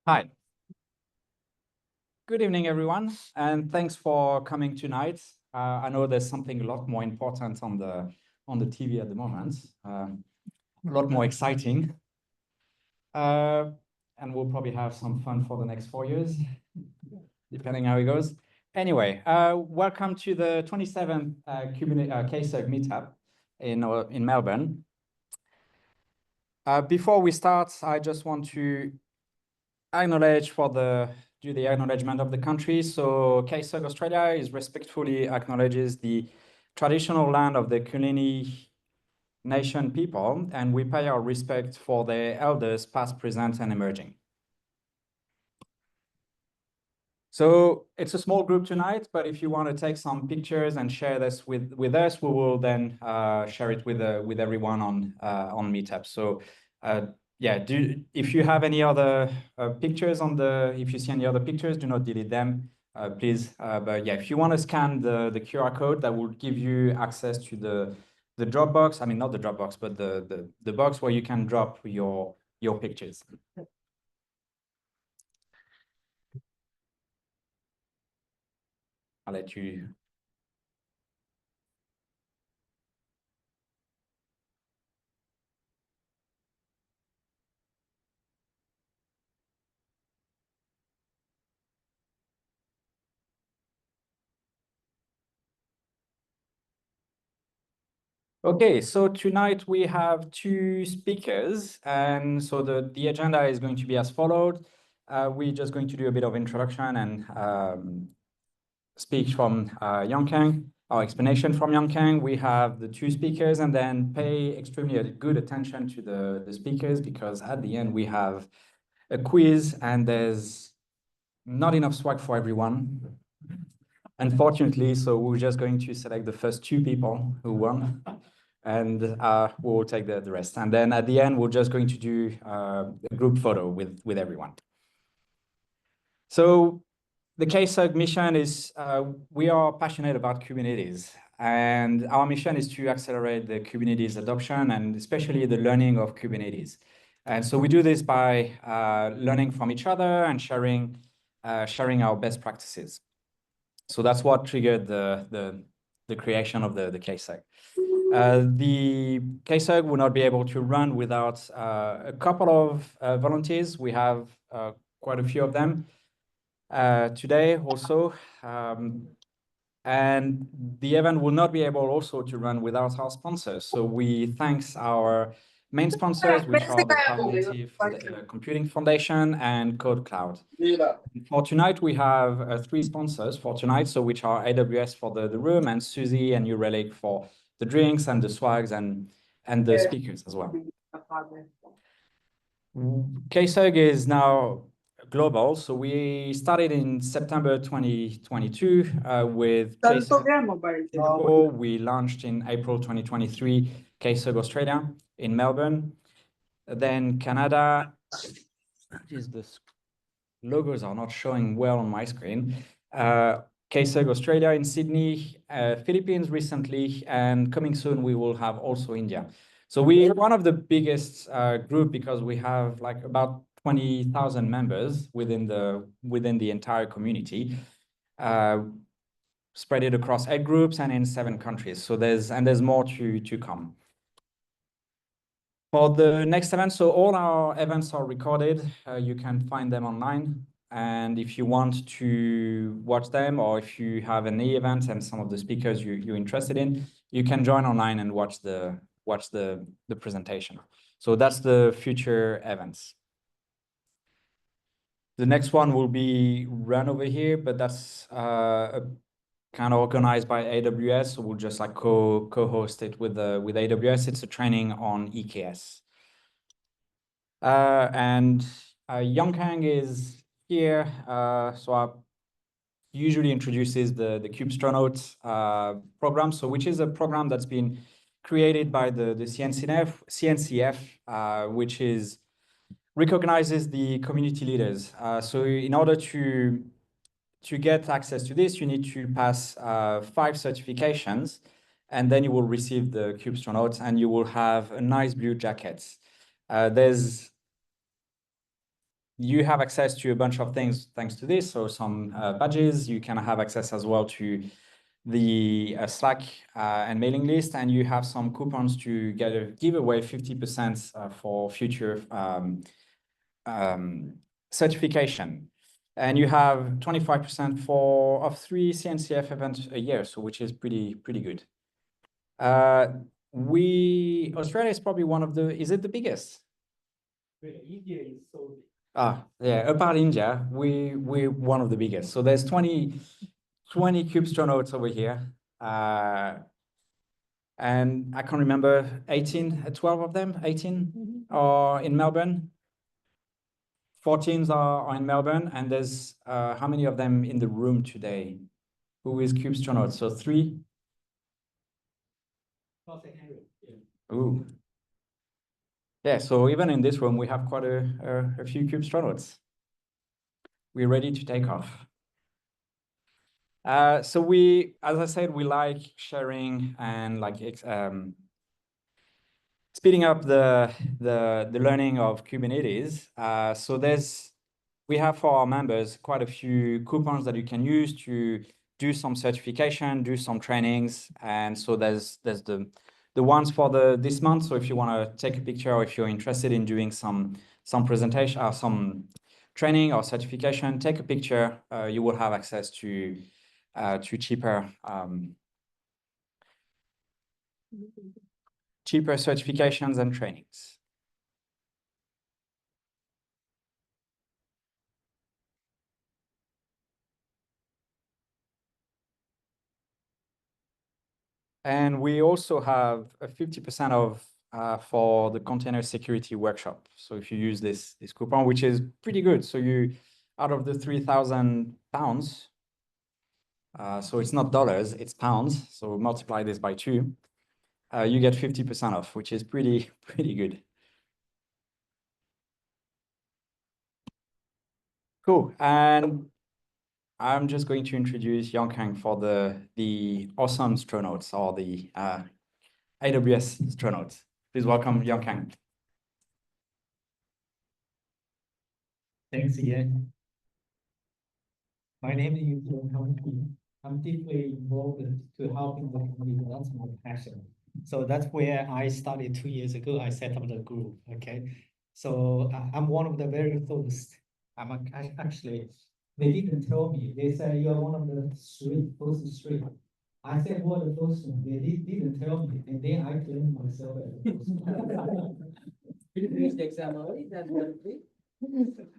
Hi. Good evening, everyone, and thanks for coming tonight. I know there's something a lot more important on the TV at the moment, a lot more exciting, and we'll probably have some fun for the next 4 years, depending how it goes. Anyway, welcome to the 27th KSUG meetup in Melbourne. Before we start, I just want to do the acknowledgement of the country. So KSUG Australia is respectfully acknowledges the traditional land of the Kulini Nation people, and we pay our respect for their elders, past, present, and emerging. So it's a small group tonight, but if you want to take some pictures and share this with us, we will then share it with everyone on Meetup. So yeah, if you have any other pictures if you see any other pictures, do not delete them, please. But yeah, if you want to scan the QR code, that will give you access to the Dropbox. I mean, not the Dropbox, but the box where you can drop your pictures. I'll let you. Okay, so tonight we have two speakers, and so the agenda is going to be as followed. We're just going to do a bit of introduction and speak from Youngkang, our explanation from Youngkang. We have the two speakers, and then pay extremely good attention to the speakers, because at the end we have a quiz, and there's not enough swag for everyone, unfortunately. So we're just going to select the first two people who won, and we'll take the rest. And then at the end, we're just going to do a group photo with everyone. So the KSUG mission is, we are passionate about Kubernetes, and our mission is to accelerate the Kubernetes adoption and especially the learning of Kubernetes. And so we do this by learning from each other and sharing our best practices. So that's what triggered the creation of the KSUG. The KSUG will not be able to run without a couple of volunteers. We have quite a few of them today also. And the event will not be able also to run without our sponsors. So we thanks our main sponsors, which are the Cloud Native Computing Foundation and Code Cloud. For tonight, we have three sponsors for tonight, so which are AWS for the room, and Suzy and New Relic for the drinks and the swags and the speakers as well. KSUG is now global, so we started in September 2022 with KSUG. We launched in April 2023 KSUG Australia in Melbourne, then Canada. This logos are not showing well on my screen. KSUG Australia in Sydney, Philippines recently, and coming soon we will have also India. So we're one of the biggest group, because we have like about 20,000 members within the entire community, spread it across 8 groups and in 7 countries. So there's more to come. For the next event, so all our events are recorded. You can find them online. And if you want to watch them, or if you have any events and some of the speakers you're interested in, you can join online and watch the presentation. So that's the future events. The next one will be run over here, but that's kind of organized by AWS. So we'll just like co-host it with AWS. It's a training on EKS. And Youngkang is here. So I usually introduces the Kubestronaut program, so which is a program that's been created by the CNCF, which recognizes the community leaders. So in order to get access to this, you need to pass 5 certifications, and then you will receive the Kubestronaut, and you will have a nice blue jacket. There's you have access to a bunch of things thanks to this. So some badges, you can have access as well to the Slack and mailing list, and you have some coupons to get a giveaway 50% for future certification. And you have 25% of 3 CNCF events a year, so which is pretty good. Australia is probably one of the, is it the biggest? India is so big. Yeah, apart India, we're one of the biggest. So there's 20 Kubestronauts over here. And I can't remember 12 of them, 18 are in Melbourne. 14 are in Melbourne, and there's how many of them in the room today? Who is Kubestronaut? So 3? Ooh. Yeah, so even in this room, we have quite a few Kubestronauts. We're ready to take off. So as I said, we like sharing and like speeding up the learning of Kubernetes. So we have for our members quite a few coupons that you can use to do some certification, do some trainings, and so there's the ones for this month. So if you want to take a picture, or if you're interested in doing some presentation or some training or certification, take a picture. You will have access to cheaper certifications and trainings. And we also have a 50% off for the container security workshop. So if you use this coupon, which is pretty good. So out of the £3,000, so it's not dollars, it's pounds. So multiply this by 2, you get 50% off, which is pretty good. Cool. And I'm just going to introduce Yonkang for the awesome astronauts, or the AWS astronauts. Please welcome Yonkang. Thanks again. My name is Yonkang. I'm deeply involved to helping the community. That's my passion. So that's where I started 2 years ago. I set up the group. Okay. So I'm one of the very first. Actually, they didn't tell me. They said you're one of the first three. I said, what the first one? They didn't tell me. And then I claimed myself as the first one. Did you finish the exam early than the other 3?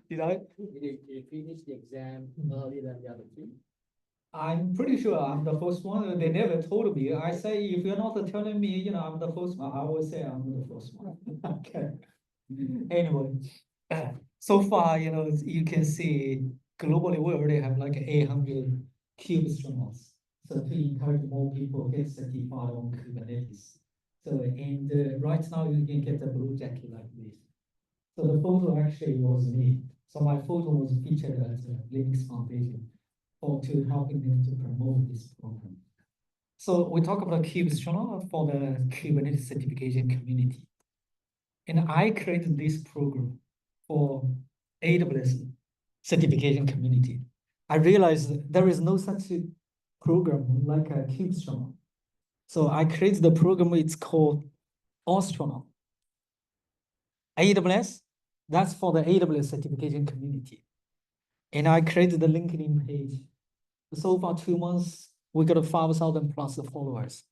Did I? Did you finish the exam earlier than the other 3? I'm pretty sure I'm the first one. They never told me. I say, if you're not telling me, I'm the first one, I will say I'm the first one. Okay. Anyway, so far, you can see globally, we already have like 800 Kubestronauts. So to encourage more people get certified on Kubernetes. So, and right now you can get the blue jacket like this. So the photo actually was me. So my photo was featured at the Linux Foundation to helping them to promote this program. So we talk about Kubestronaut for the Kubernetes certification community. And I created this program for AWS certification community. I realized there is no such program like a Kubestronaut. So I created the program, it's called Astronaut. AWS, that's for the AWS certification community. And I created the LinkedIn page. So far, 2 months, we got 5,000 plus followers.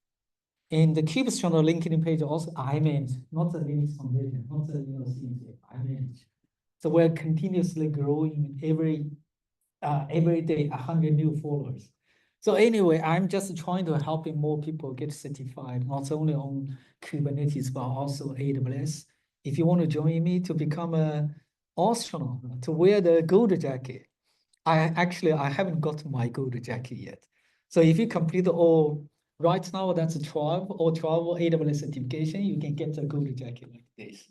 And the Kubestronauts LinkedIn page also I manage, not the Linux Foundation, not the CNCF, I manage. So we're continuously growing every day 100 new followers. So anyway, I'm just trying to help more people get certified, not only on Kubernetes, but also AWS. If you want to join me to become an astronaut, to wear the gold jacket, I haven't got my gold jacket yet. So if you complete all, right now that's 12 AWS certification, you can get a gold jacket like this.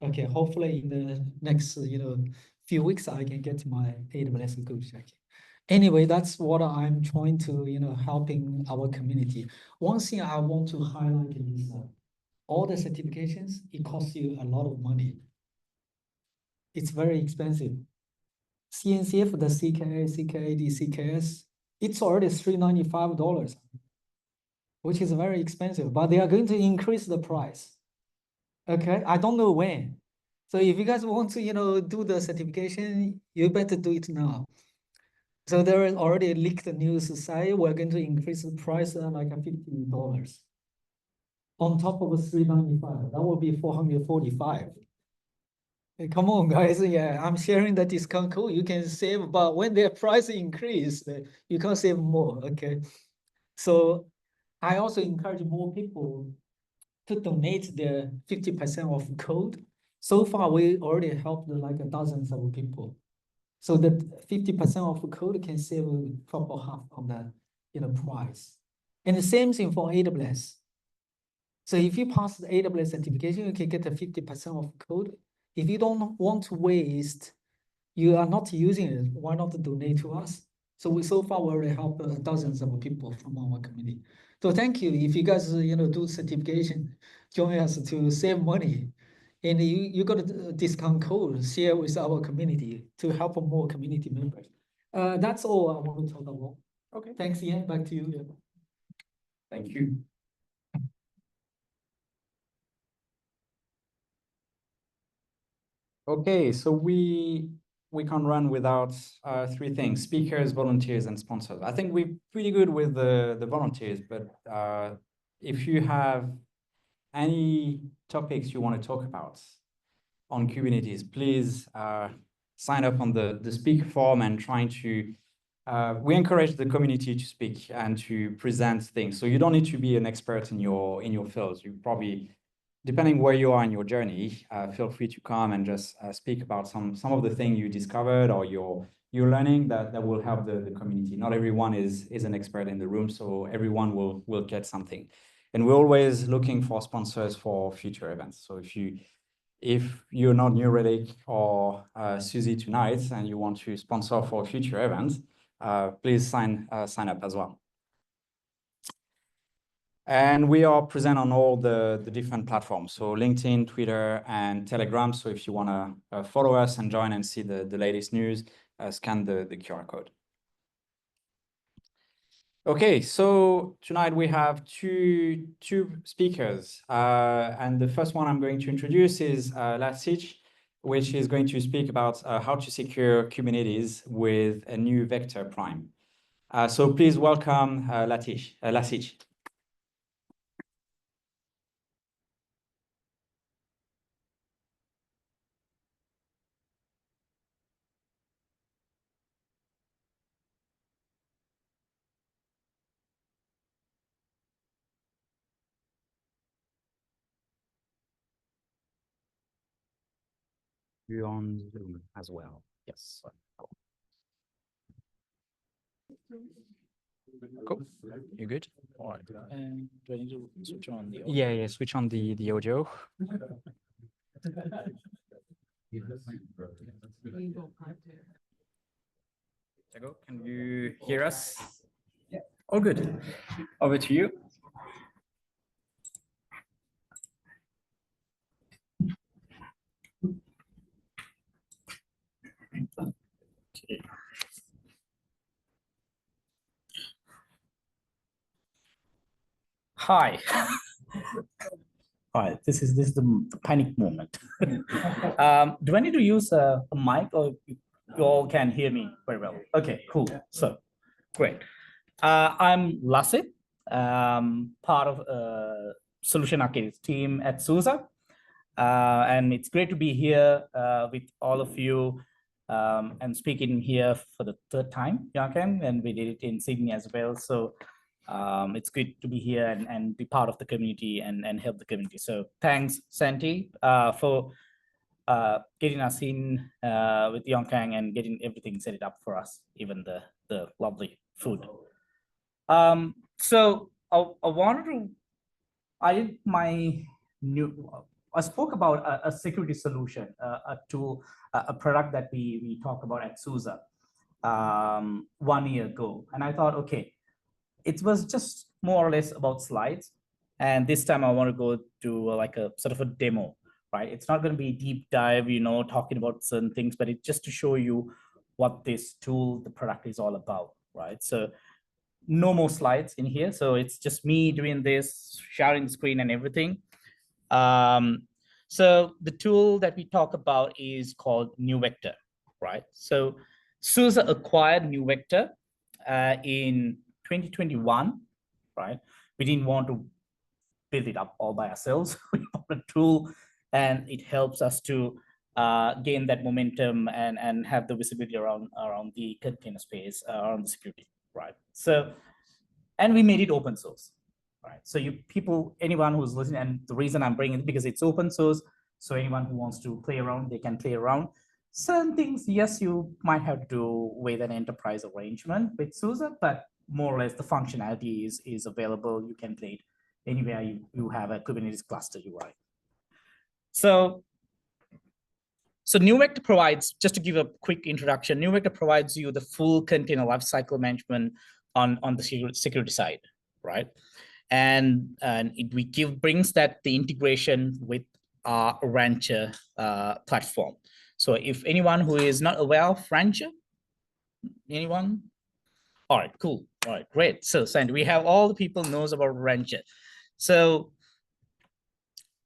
Okay, hopefully in the next few weeks I can get my AWS gold jacket. Anyway, that's what I'm trying to helping our community. One thing I want to highlight is all the certifications, it costs you a lot of money. it's very expensive. CNCF, the CKA, CKAD, CKS, it's already $395, which is very expensive, but they are going to increase the price. Okay, I don't know when. So if you guys want to, do the certification, you better do it now. So there is already leaked news say we're going to increase the price like $50 on top of $395. That will be $445. Hey, come on, guys. Yeah, I'm sharing the discount code. You can save, but when their price increase, you can't save more. Okay. So I also encourage more people to donate their 50% off code. So far, we already helped like dozens of people. So that 50% off code can save probably half of the price. And the same thing for AWS. So if you pass the AWS certification, you can get a 50% off code. If you don't want to waste, you are not using it, why not donate to us? So far we already helped dozens of people from our community. So thank you. If you guys do certification, join us to save money. And you got a discount code, share with our community to help more community members. That's all I want to talk about. Okay. Thanks, Ian. Back to you. Yeah. Thank you. Okay, so we can't run without three things: speakers, volunteers, and sponsors. I think we're pretty good with the volunteers, but if you have any topics you want to talk about on Kubernetes, please sign up on the speaker form and trying to we encourage the community to speak and to present things. So you don't need to be an expert in your fields. You probably, depending where you are in your journey, feel free to come and just speak about some of the things you discovered or you're learning that will help the community. Not everyone is an expert in the room, so everyone will get something. And we're always looking for sponsors for future events. So if you're not New Relic or Suzy tonight and you want to sponsor for future events, please sign up as well. And we are present on all the different platforms, so LinkedIn, Twitter, and Telegram. So if you want to follow us and join and see the latest news, scan the QR code. Okay, so tonight we have two speakers, and the first one I'm going to introduce is Latish, which is going to speak about how to secure Kubernetes with a new vector prime. So please welcome Latish. You're on Zoom as well. Yes. Cool. You good? All right. And do I need to switch on the audio? Yeah. Switch on the audio. Can you hear us? Yeah. All good. Over to you. Okay. Hi. All right, this is the panic moment. Do I need to use a mic or you all can hear me very well? Okay, cool. So great. I'm Lasit, part of Solution Architects team at SUSE. And it's great to be here with all of you and speaking here for the third time, Yankan, and we did it in Sydney as well. So it's good to be here and be part of the community and help the community. So thanks, Santi, for getting us in with Yongkang and getting everything set it up for us, even the lovely food. So I spoke about a security solution, a tool, a product that we talked about at SUSE 1 year ago. And I thought, okay, it was just more or less about slides. And this time I want to go to like a sort of a demo, right? It's not going to be deep dive, talking about certain things, but it's just to show you what this tool, the product is all about, right? So no more slides in here. So it's just me doing this, sharing the screen and everything. So the tool that we talk about is called NuVector, right? So SUSE acquired NuVector in 2021, right? We didn't want to build it up all by ourselves. We bought a tool, and it helps us to gain that momentum and have the visibility around the container space, around the security, right? So, and we made it open source, right? So anyone who's listening, and the reason I'm bringing it because it's open source, so anyone who wants to play around, they can play around. Certain things, yes, you might have to do with an enterprise arrangement with SUSE, but more or less the functionality is available. You can play it anywhere you have a Kubernetes cluster UI. So NuVector provides, just to give a quick introduction, NuVector provides you the full container lifecycle management on the security side, right? And it brings that the integration with our Rancher platform. So if anyone who is not aware of Rancher, anyone? All right, cool. All right, great. So Sandy, we have all the people knows about Rancher. So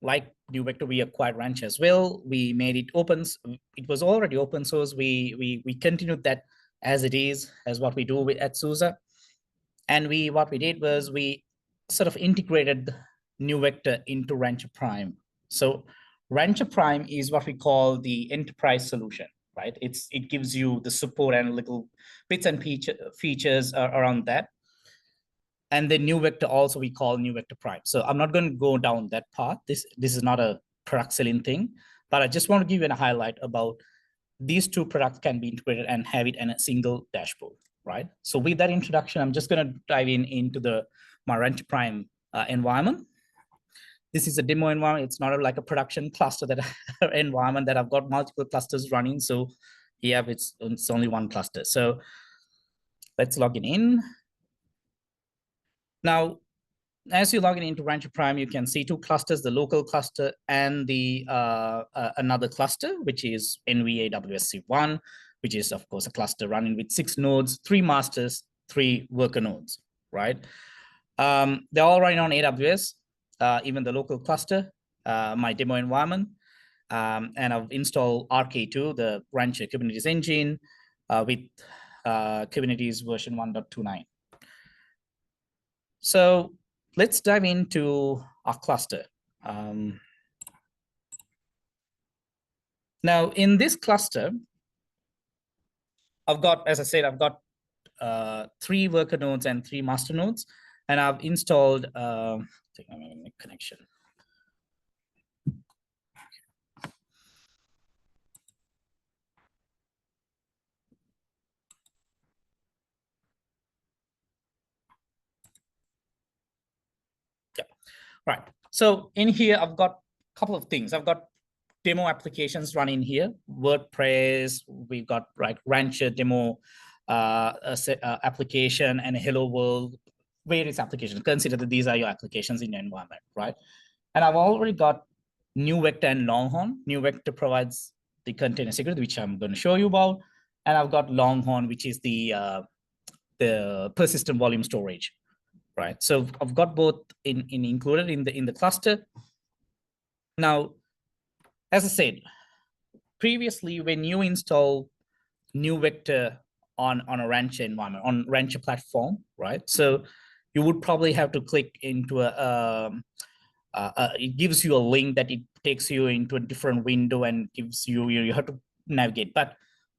like NuVector, we acquired Rancher as well. We made it open. It was already open source. We continued that as it is, as what we do at SUSE. And what we did was we sort of integrated NuVector into Rancher Prime. So Rancher Prime is what we call the enterprise solution, right? It gives you the support and little bits and features around that. And then NuVector also we call NuVector Prime. So I'm not going to go down that path. This is not a product selling thing, but I just want to give you a highlight about these two products can be integrated and have it in a single dashboard, right? So with that introduction, I'm just going to dive into my Rancher Prime environment. This is a demo environment. It's not like a production cluster environment that I've got multiple clusters running. So yeah, it's only one cluster. So let's log in. Now, as you log into Rancher Prime, you can see two clusters, the local cluster and the another cluster, which is NV-AWS-C1, which is, of course, a cluster running with 6 nodes, 3 masters, 3 worker nodes, right? They're all running on AWS, even the local cluster, my demo environment. And I've installed RK2, the Rancher Kubernetes engine, with Kubernetes version 1.29. So let's dive into our cluster. Now, in this cluster, I've got, as I said, I've got 3 worker nodes and 3 master nodes, and I've installed, I think I'm going to make connection. Yeah, right. So in here, I've got a couple of things. I've got demo applications running here, WordPress, we've got Rancher demo application and Hello World, various applications. Consider that these are your applications in your environment, right? And I've already got NuVector and Longhorn. NuVector provides the container security, which I'm going to show you about. And I've got Longhorn, which is the persistent volume storage, right? So I've got both included in the cluster. Now, as I said, previously, when you install NuVector on a Rancher environment, on Rancher platform, right? So you would probably have to click into it gives you a link that it takes you into a different window and gives you have to navigate. But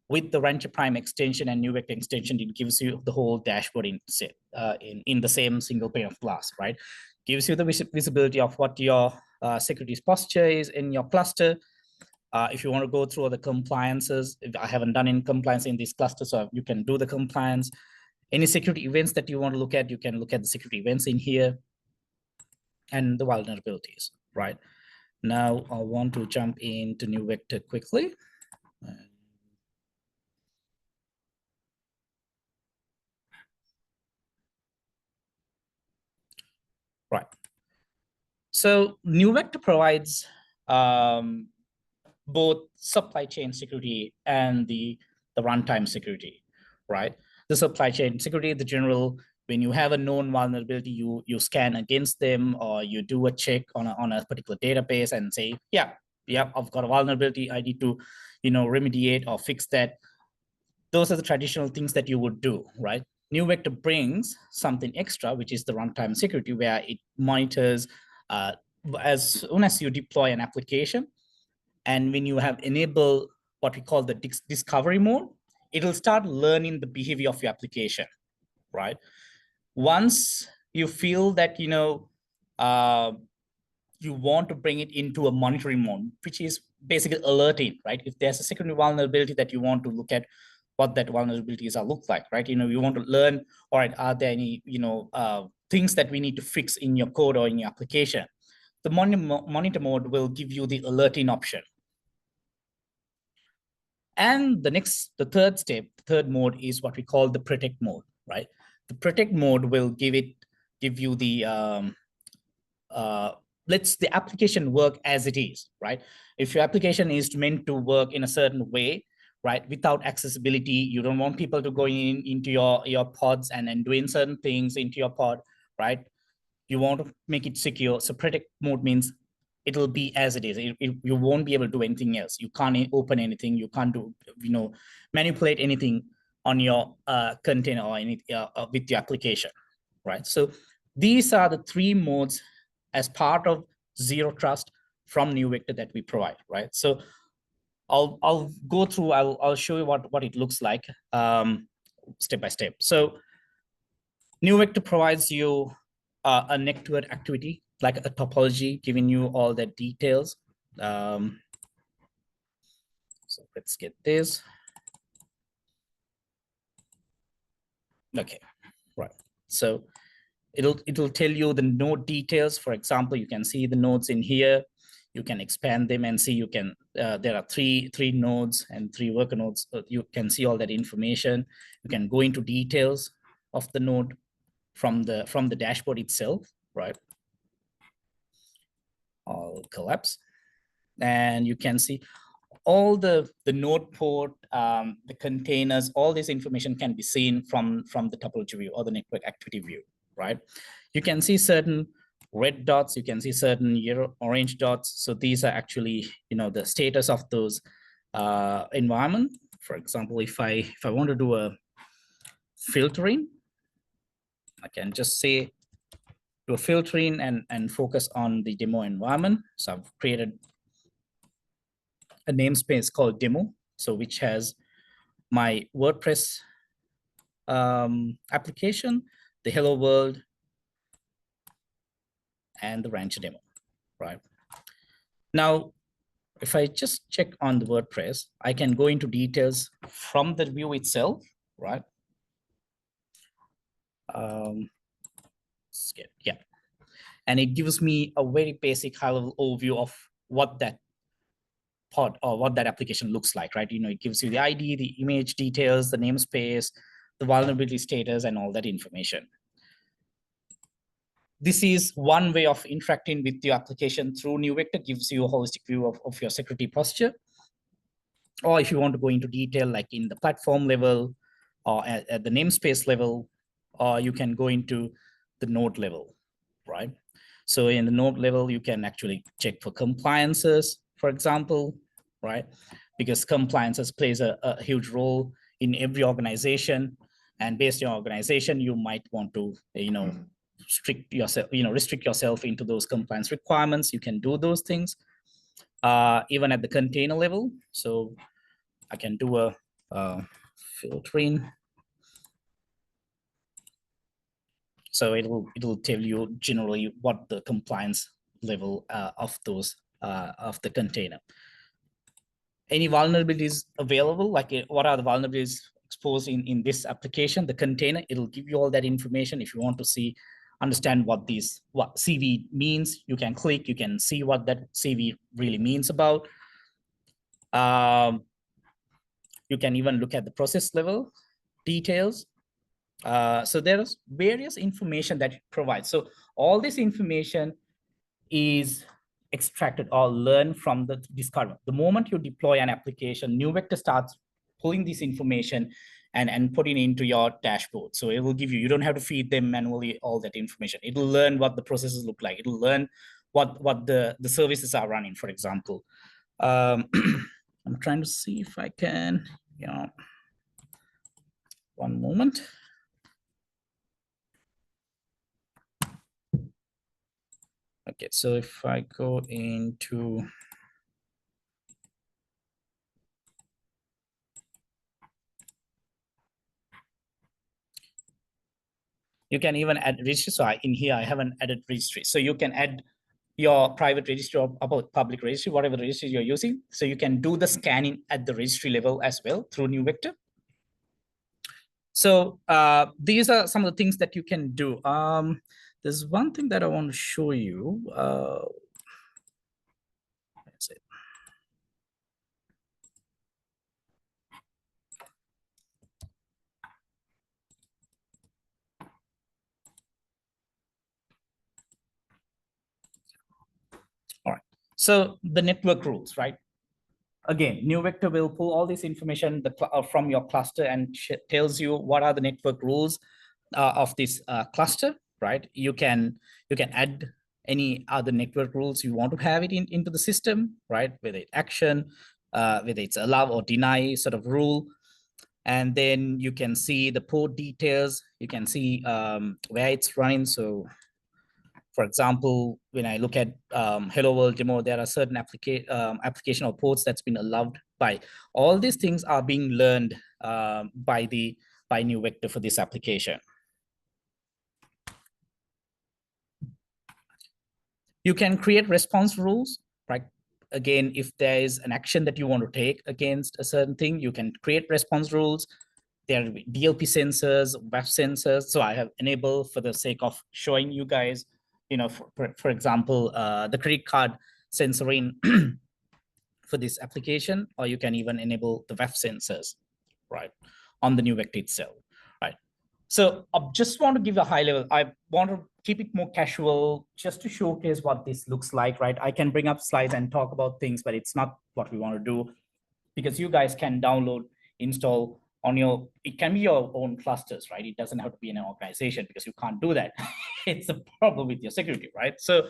with the Rancher Prime extension and NuVector extension, it gives you the whole dashboard in the same single pane of glass, right? Gives you the visibility of what your security posture is in your cluster. If you want to go through the compliances, I haven't done any compliance in this cluster, so you can do the compliance. Any security events that you want to look at, you can look at the security events in here and the vulnerabilities, right? Now I want to jump into NuVector quickly. Right. So NuVector provides both supply chain security and the runtime security, right? The supply chain security, the general, when you have a known vulnerability, you scan against them, or you do a check on a particular database and say, yeah, I've got a vulnerability, I need to, remediate or fix that. Those are the traditional things that you would do, right? NeuVector brings something extra, which is the runtime security, where it monitors as soon as you deploy an application, and when you have enabled what we call the discovery mode, it'll start learning the behavior of your application, right? Once you feel that, you want to bring it into a monitoring mode, which is basically alerting, right? If there's a security vulnerability that you want to look at, what that vulnerabilities are look like, right? You want to learn, all right, are there any, things that we need to fix in your code or in your application? The monitor mode will give you the alerting option. And the third step, the third mode is what we call the protect mode, right? The protect mode will give you the, lets the application work as it is, right? If your application is meant to work in a certain way, right, without accessibility, you don't want people to go into your pods and doing certain things into your pod, right? You want to make it secure. So protect mode means it'll be as it is. You won't be able to do anything else. You can't open anything. You can't do, manipulate anything on your container or any with your application, right? So these are the three modes as part of Zero Trust from NeuVector that we provide, right? So I'll go through. I'll show you what it looks like step by step. So NeuVector provides you a network activity, like a topology, giving you all the details. So let's get this. Okay, right. So it'll tell you the node details. For example, you can see the nodes in here. You can expand them and see, there are three nodes and 3 worker nodes. You can see all that information. You can go into details of the node from the dashboard itself, right? I'll collapse. And you can see all the node port, the containers, all this information can be seen from the topology view or the network activity view, right? You can see certain red dots, you can see certain orange dots. So these are actually, the status of those environment. For example, if I want to do a filtering, I can just say do a filtering and focus on the demo environment. So I've created a namespace called demo, so which has my WordPress application, the hello world, and the Rancher demo, right? Now, if I just check on the WordPress, I can go into details from the view itself, right? Yeah, and it gives me a very basic high-level overview of what that pod or what that application looks like, right? It gives you the ID, the image details, the namespace, the vulnerability status, and all that information. This is one way of interacting with your application through NeuVector, gives you a holistic view of your security posture. Or if you want to go into detail, like in the platform level or at the namespace level, or you can go into the node level, right? So in the node level, you can actually check for compliances, for example, right? Because compliances plays a huge role in every organization, and based on your organization, you might want to, restrict yourself into those compliance requirements. You can do those things, even at the container level. So I can do a filtering. So it'll tell you generally what the compliance level of those of the container. Any vulnerabilities available, like what are the vulnerabilities exposed in this application, the container, it'll give you all that information. If you want to understand what CV means, you can click, you can see what that CV really means about. You can even look at the process level details. So there's various information that it provides. So all this information is extracted or learned from the discard mode. The moment you deploy an application, NeuVector starts pulling this information and putting it into your dashboard. So it will give you, you don't have to feed them manually all that information. It'll learn what the processes look like. It'll learn what the services are running, for example. I'm trying to see if I can, one moment. Okay, so if I go into, you can even add registry. So in here, I haven't added registry. So you can add your private registry or public registry, whatever registry you're using. So you can do the scanning at the registry level as well through NeuVector. So these are some of the things that you can do. There's one thing that I want to show you. Let's see. All right. So the network rules, right? Again, NeuVector will pull all this information from your cluster and tells you what are the network rules of this cluster, right? You can add any other network rules you want to have it into the system, right? Whether it's action, whether it's allow or deny sort of rule. And then you can see the port details. You can see where it's running. So for example, when I look at Hello World demo, there are certain application or ports that's been allowed by. All these things are being learned by NeuVector for this application. You can create response rules, right? Again, if there is an action that you want to take against a certain thing, you can create response rules. There will be DLP sensors, WAF sensors. So I have enabled for the sake of showing you guys, for example, the credit card sensoring for this application, or you can even enable the WAF sensors, right, on the NeuVector itself, right? So I just want to give a high level. I want to keep it more casual just to showcase what this looks like, right? I can bring up slides and talk about things, but it's not what we want to do, because you guys can download, install on your, it can be your own clusters, right? It doesn't have to be in an organization, because you can't do that. It's a problem with your security, right? So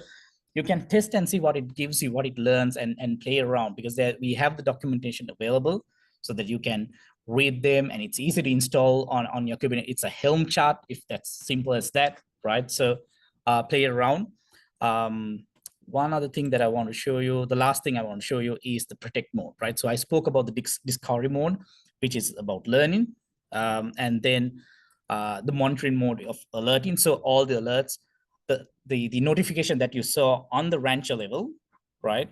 you can test and see what it gives you, what it learns, and play around, because we have the documentation available so that you can read them, and it's easy to install on your Kubernetes. It's a Helm chart, if that's simple as that, right? So play around. One other thing that I want to show you, the last thing I want to show you is the protect mode, right? So I spoke about the discovery mode, which is about learning, and then the monitoring mode of alerting. So all the alerts, the notification that you saw on the rancher level, right?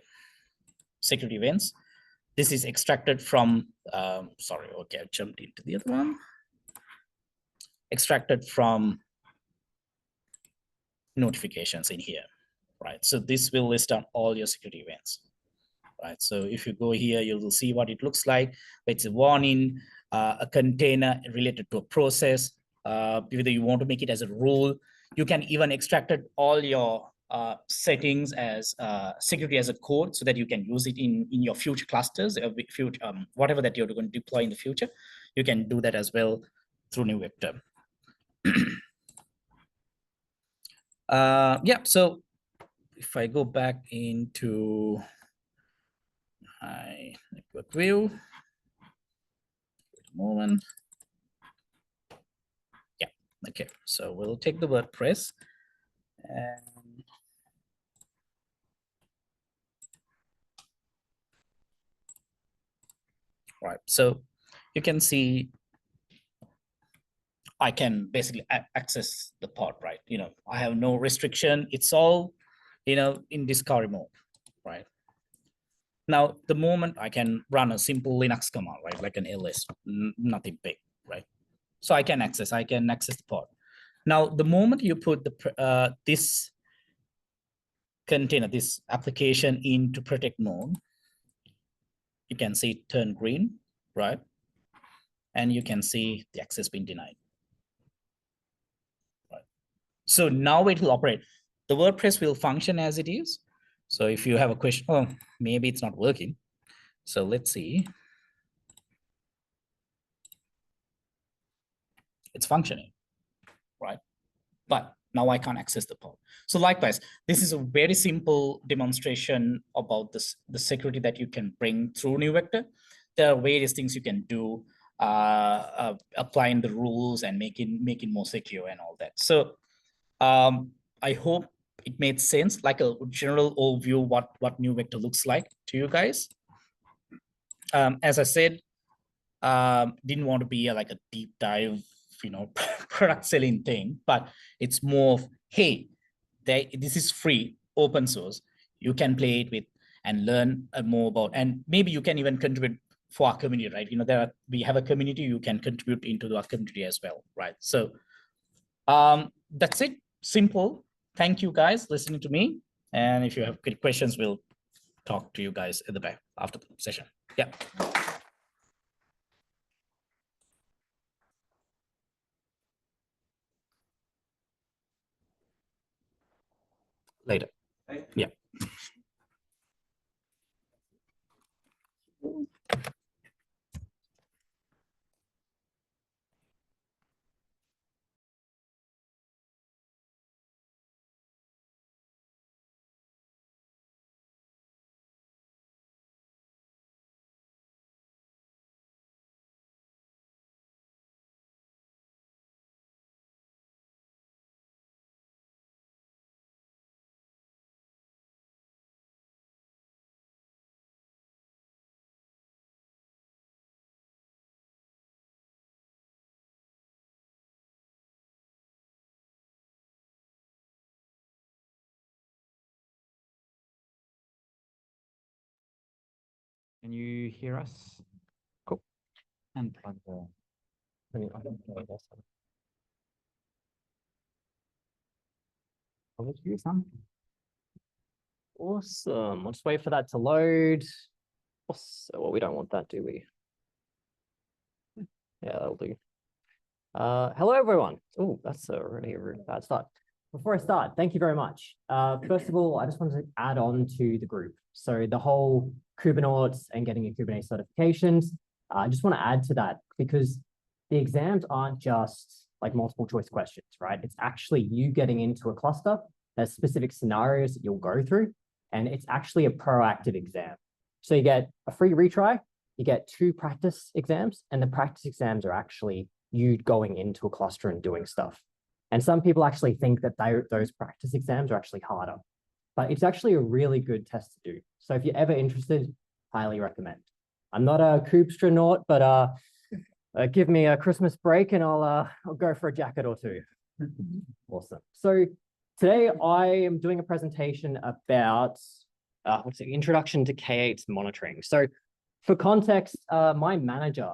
Security events. This is extracted from, sorry, okay, I jumped into the other one. Extracted from notifications in here, right? So this will list out all your security events, right? So if you go here, you will see what it looks like. It's a warning, a container related to a process, whether you want to make it as a rule. You can even extract all your settings as security as a code, so that you can use it in your future clusters, whatever that you're going to deploy in the future. You can do that as well through NeuVector. Yeah, so if I go back into my network view, moment. Yeah, okay, so we'll take the WordPress and right, so you can see I can basically access the pod, right? I have no restriction. It's all, in discovery mode, right? Now, the moment I can run a simple Linux command, right? Like an ls, nothing big, right? So I can access the pod. Now, the moment you put this container, this application into protect mode, you can see it turn green, right? And you can see the access being denied. So now it will operate. The WordPress will function as it is, So if you have a question, oh, maybe it's not working. So let's see. It's functioning, right? But now I can't access the pod. So likewise, this is a very simple demonstration about this, the security that you can bring through NeuVector. There are various things you can do, applying the rules and make it more secure and all that. So I hope it made sense, like a general overview what NeuVector looks like to you guys. As I said, didn't want to be like a deep dive, product selling thing, but it's more of, hey, this is free, open source. You can play it with and learn more about, and maybe you can even contribute for our community, right? We have a community, you can contribute into our community as well, right? So that's it, simple. Thank you guys listening to me. And if you have good questions, we'll talk to you guys at the back after the session. Yeah. Later. Yeah. Can you hear us? Cool. And plug the. Over to you, Sam. Awesome. Let's wait for that to load. So, well, we don't want that, do we? Yeah, that'll do. Hello, everyone. Oh, that's a really bad start. Before I start, thank you very much. First of all, I just wanted to add on to the group. So the whole Kubernauts and getting your Kubernetes certifications, I just want to add to that because the exams aren't just like multiple choice questions, right? It's actually you getting into a cluster. There's specific scenarios that you'll go through, and it's actually a proactive exam. So you get a free retry, you get 2 practice exams, and the practice exams are actually you going into a cluster and doing stuff. And some people actually think that those practice exams are actually harder, but it's actually a really good test to do. So if you're ever interested, highly recommend. I'm not a Kubestronaut, but give me a Christmas break and I'll go for a jacket or 2. Awesome. So today I am doing a presentation about introduction to K8s monitoring. So for context, my manager,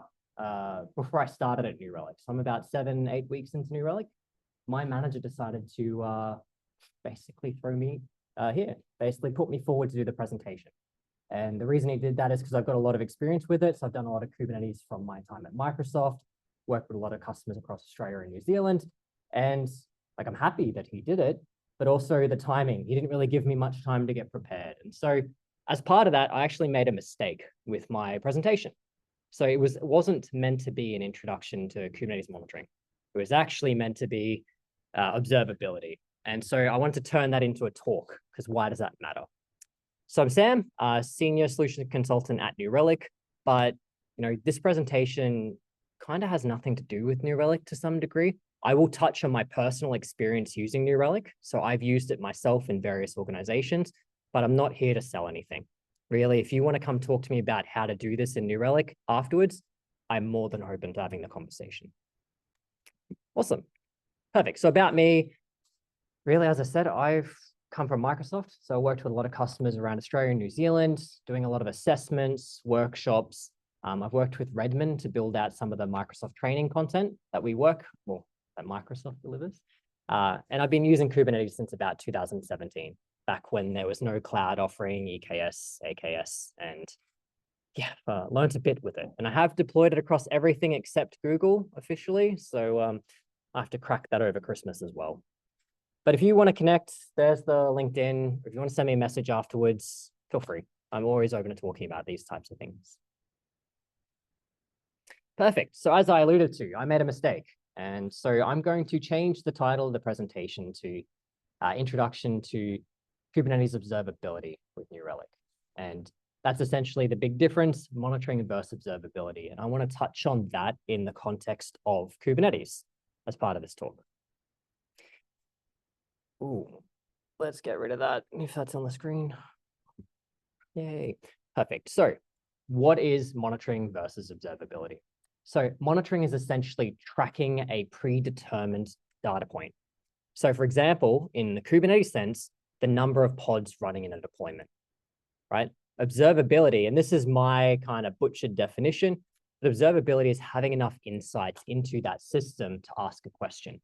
before I started at New Relic, so I'm about 7-8 weeks into New Relic, my manager decided to basically throw me here, basically put me forward to do the presentation. And the reason he did that is because I've got a lot of experience with it. So I've done a lot of Kubernetes from my time at Microsoft, worked with a lot of customers across Australia and New Zealand. And like, I'm happy that he did it, but also the timing, he didn't really give me much time to get prepared. And so as part of that, I actually made a mistake with my presentation. So it wasn't meant to be an introduction to Kubernetes monitoring. It was actually meant to be observability. And so I wanted to turn that into a talk, because why does that matter? So I'm Sam, Senior Solution Consultant at New Relic, but this presentation kind of has nothing to do with New Relic to some degree. I will touch on my personal experience using New Relic. So I've used it myself in various organizations, but I'm not here to sell anything. Really, if you want to come talk to me about how to do this in New Relic afterwards, I'm more than open to having the conversation. Awesome. Perfect. So about me, really, as I said, I've come from Microsoft. So I worked with a lot of customers around Australia and New Zealand, doing a lot of assessments, workshops. I've worked with Redmond to build out some of the Microsoft training content that that Microsoft delivers. And I've been using Kubernetes since about 2017, back when there was no cloud offering, EKS, AKS, and yeah, learned a bit with it. And I have deployed it across everything except Google officially. So I have to crack that over Christmas as well. But if you want to connect, there's the LinkedIn. If you want to send me a message afterwards, feel free. I'm always open to talking about these types of things. Perfect. So as I alluded to, I made a mistake. And so I'm going to change the title of the presentation to Introduction to Kubernetes Observability with New Relic. And that's essentially the big difference, monitoring versus observability. And I want to touch on that in the context of Kubernetes as part of this talk. Ooh, let's get rid of that if that's on the screen. Yay. Perfect. So what is monitoring versus observability? So monitoring is essentially tracking a predetermined data point. So for example, in the Kubernetes sense, the number of pods running in a deployment, right? Observability, and this is my kind of butchered definition, but observability is having enough insights into that system to ask a question.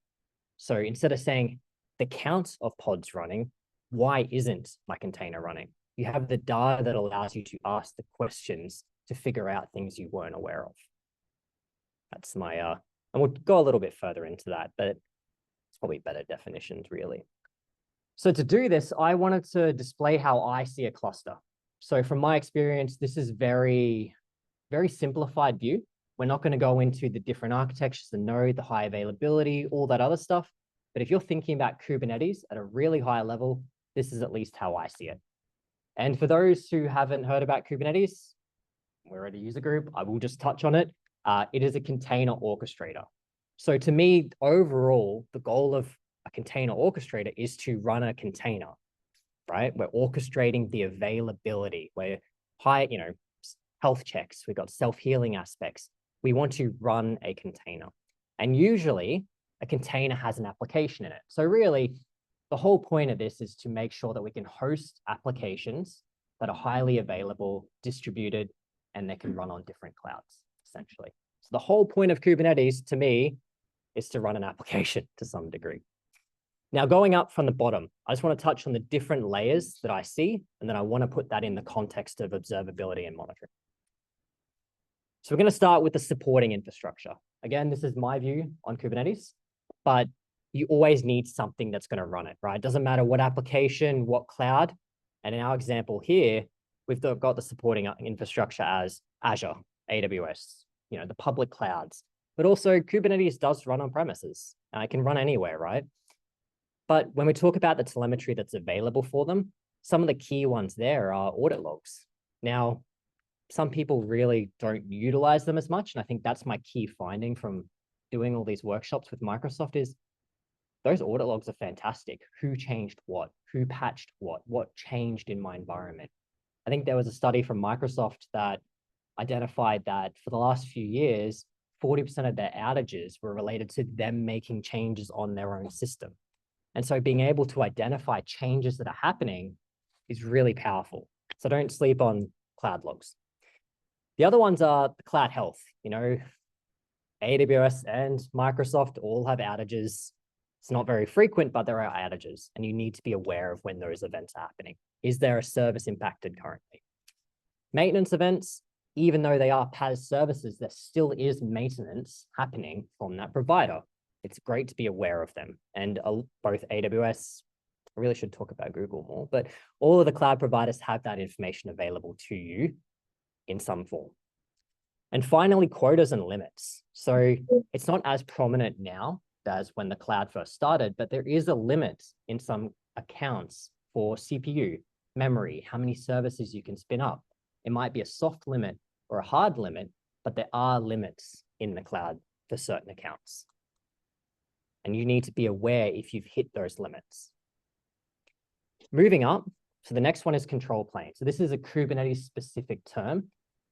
So instead of saying the count of pods running, why isn't my container running? You have the data that allows you to ask the questions to figure out things you weren't aware of. That's my, and we'll go a little bit further into that, but it's probably better definitions really. So to do this, I wanted to display how I see a cluster. So from my experience, this is very simplified view. We're not going to go into the different architectures, the node, the high availability, all that other stuff. But if you're thinking about Kubernetes at a really high level, this is at least how I see it. And for those who haven't heard about Kubernetes, we're at a user group, I will just touch on it. It is a container orchestrator. So to me, overall, the goal of a container orchestrator is to run a container, right? We're orchestrating the availability. We're health checks. We've got self-healing aspects. We want to run a container. And usually a container has an application in it. So really, the whole point of this is to make sure that we can host applications that are highly available, distributed, and they can run on different clouds, essentially. So the whole point of Kubernetes, to me, is to run an application to some degree. Now, going up from the bottom, I just want to touch on the different layers that I see, and then I want to put that in the context of observability and monitoring. So we're going to start with the supporting infrastructure. Again, this is my view on Kubernetes, but you always need something that's going to run it, right? It doesn't matter what application, what cloud. And in our example here, we've got the supporting infrastructure as Azure, AWS, the public clouds. But also Kubernetes does run on premises. And it can run anywhere, right? But when we talk about the telemetry that's available for them, some of the key ones there are audit logs. Now, some people really don't utilize them as much. And I think that's my key finding from doing all these workshops with Microsoft is those audit logs are fantastic. Who changed what? Who patched what? What changed in my environment? I think there was a study from Microsoft that identified that for the last few years, 40% of their outages were related to them making changes on their own system. And so being able to identify changes that are happening is really powerful. So don't sleep on cloud logs. The other ones are the cloud health. AWS and Microsoft all have outages. It's not very frequent, but there are outages, and you need to be aware of when those events are happening. Is there a service impacted currently? Maintenance events, even though they are PaaS services, there still is maintenance happening from that provider. It's great to be aware of them. And both AWS, I really should talk about Google more, but all of the cloud providers have that information available to you in some form. And finally, quotas and limits. So it's not as prominent now as when the cloud first started, but there is a limit in some accounts for CPU, memory, how many services you can spin up. It might be a soft limit or a hard limit, but there are limits in the cloud for certain accounts. And you need to be aware if you've hit those limits. Moving up, so the next one is control plane. So this is a Kubernetes specific term.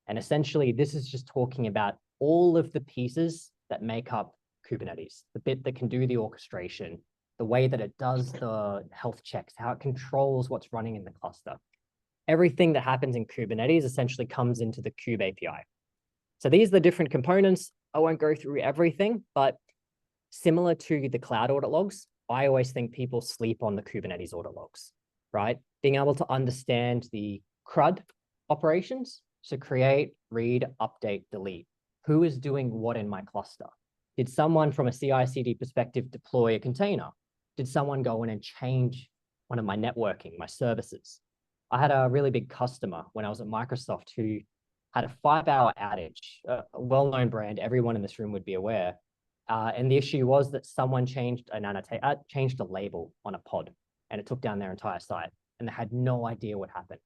And essentially, this is just talking about all of the pieces that make up Kubernetes, the bit that can do the orchestration, the way that it does the health checks, how it controls what's running in the cluster. Everything that happens in Kubernetes essentially comes into the Kube API. So these are the different components. I won't go through everything, but similar to the cloud audit logs, I always think people sleep on the Kubernetes audit logs, right? Being able to understand the CRUD operations, so create, read, update, delete. Who is doing what in my cluster? Did someone from a CI/CD perspective deploy a container? Did someone go in and change one of my networking, my services? I had a really big customer when I was at Microsoft who had a 5-hour outage, a well-known brand, everyone in this room would be aware. And the issue was that someone changed a label on a pod, and it took down their entire site, and they had no idea what happened.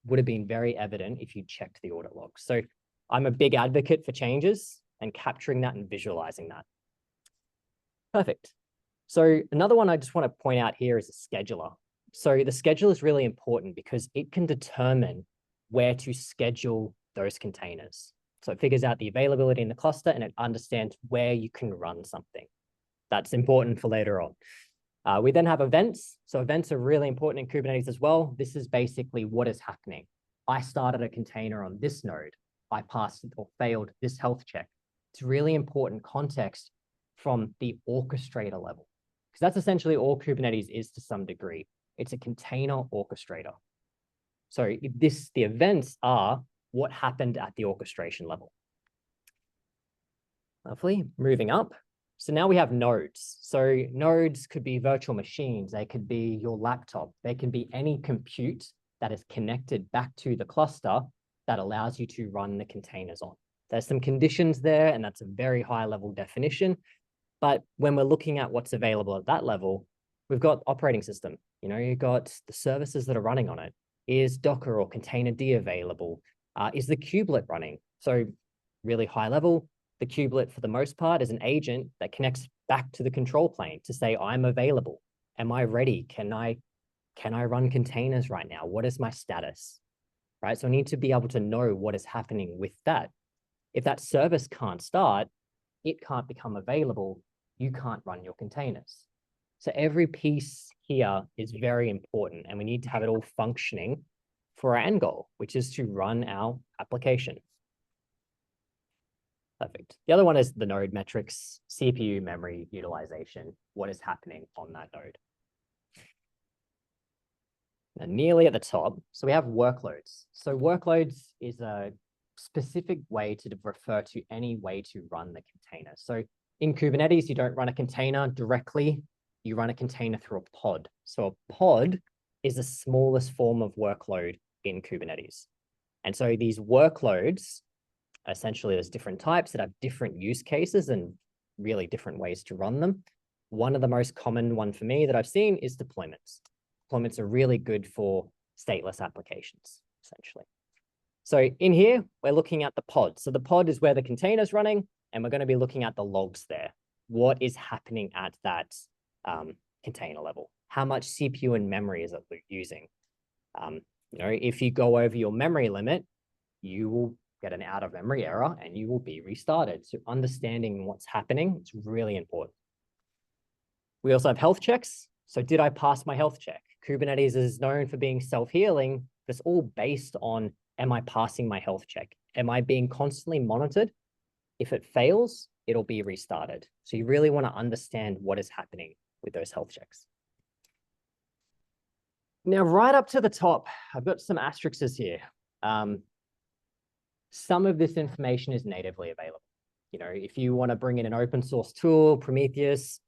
Would have been very evident if you checked the audit log. So I'm a big advocate for changes and capturing that and visualizing that. Perfect. So another one I just want to point out here is a scheduler. So the schedule is really important because it can determine where to schedule those containers. So it figures out the availability in the cluster and it understands where you can run something. That's important for later on. We then have events. So events are really important in Kubernetes as well. This is basically what is happening. I started a container on this node. I passed or failed this health check. It's really important context from the orchestrator level, because that's essentially all Kubernetes is to some degree. It's a container orchestrator. So the events are what happened at the orchestration level. Lovely, moving up. So now we have nodes. So nodes could be virtual machines. They could be your laptop. They can be any compute that is connected back to the cluster that allows you to run the containers on. There's some conditions there, and that's a very high level definition. But when we're looking at what's available at that level, we've got operating system. You've got the services that are running on it. Is Docker or Containerd available? Is the kubelet running? So really high level, the kubelet for the most part is an agent that connects back to the control plane to say, I'm available. Am I ready? Can I run containers right now? What is my status? Right? So I need to be able to know what is happening with that. If that service can't start, it can't become available. You can't run your containers. So every piece here is very important, and we need to have it all functioning for our end goal, which is to run our application. Perfect. The other one is the node metrics, CPU memory utilization, what is happening on that node. And nearly at the top, so we have workloads. So workloads is a specific way to refer to any way to run the container. So in Kubernetes, you don't run a container directly, you run a container through a pod. So a pod is the smallest form of workload in Kubernetes. And so these workloads, essentially there's different types that have different use cases and really different ways to run them. One of the most common one for me that I've seen is deployments. Deployments are really good for stateless applications, essentially. So in here, we're looking at the pod. So the pod is where the container is running, and we're going to be looking at the logs there. What is happening at that container level? How much CPU and memory is it using? If you go over your memory limit, you will get an out of memory error and you will be restarted. So understanding what's happening is really important. We also have health checks. So did I pass my health check? Kubernetes is known for being self-healing. It's all based on, am I passing my health check? Am I being constantly monitored? If it fails, it'll be restarted. So you really want to understand what is happening with those health checks. Now, right up to the top, I've got some asterisks here. Some of this information is natively available. If you want to bring in an open source tool, Prometheus,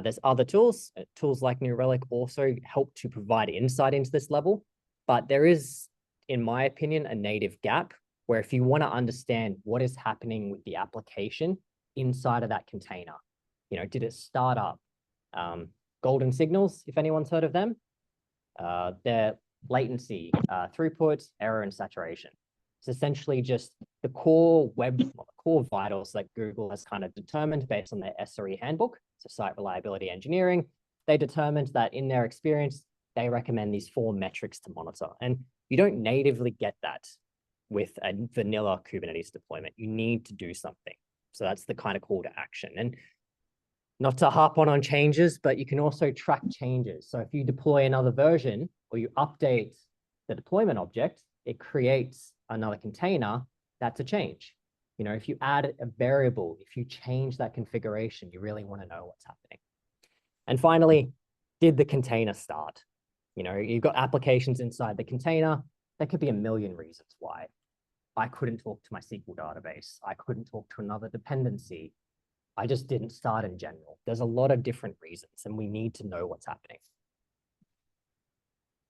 there's other tools. Tools like New Relic also help to provide insight into this level. But there is, in my opinion, a native gap where if you want to understand what is happening with the application inside of that container, did it start up? Golden signals, if anyone's heard of them, their latency, throughput, error, and saturation. It's essentially just the core core vitals that Google has kind of determined based on their SRE handbook, so Site Reliability Engineering. They determined that in their experience, they recommend these 4 metrics to monitor. And you don't natively get that with a vanilla Kubernetes deployment. You need to do something. So that's the kind of call to action. And not to harp on changes, but you can also track changes. So if you deploy another version or you update the deployment object, it creates another container. That's a change. If you add a variable, if you change that configuration, you really want to know what's happening. And finally, did the container start? You've got applications inside the container. There could be a million reasons why. I couldn't talk to my SQL database. I couldn't talk to another dependency. I just didn't start in general. There's a lot of different reasons, and we need to know what's happening.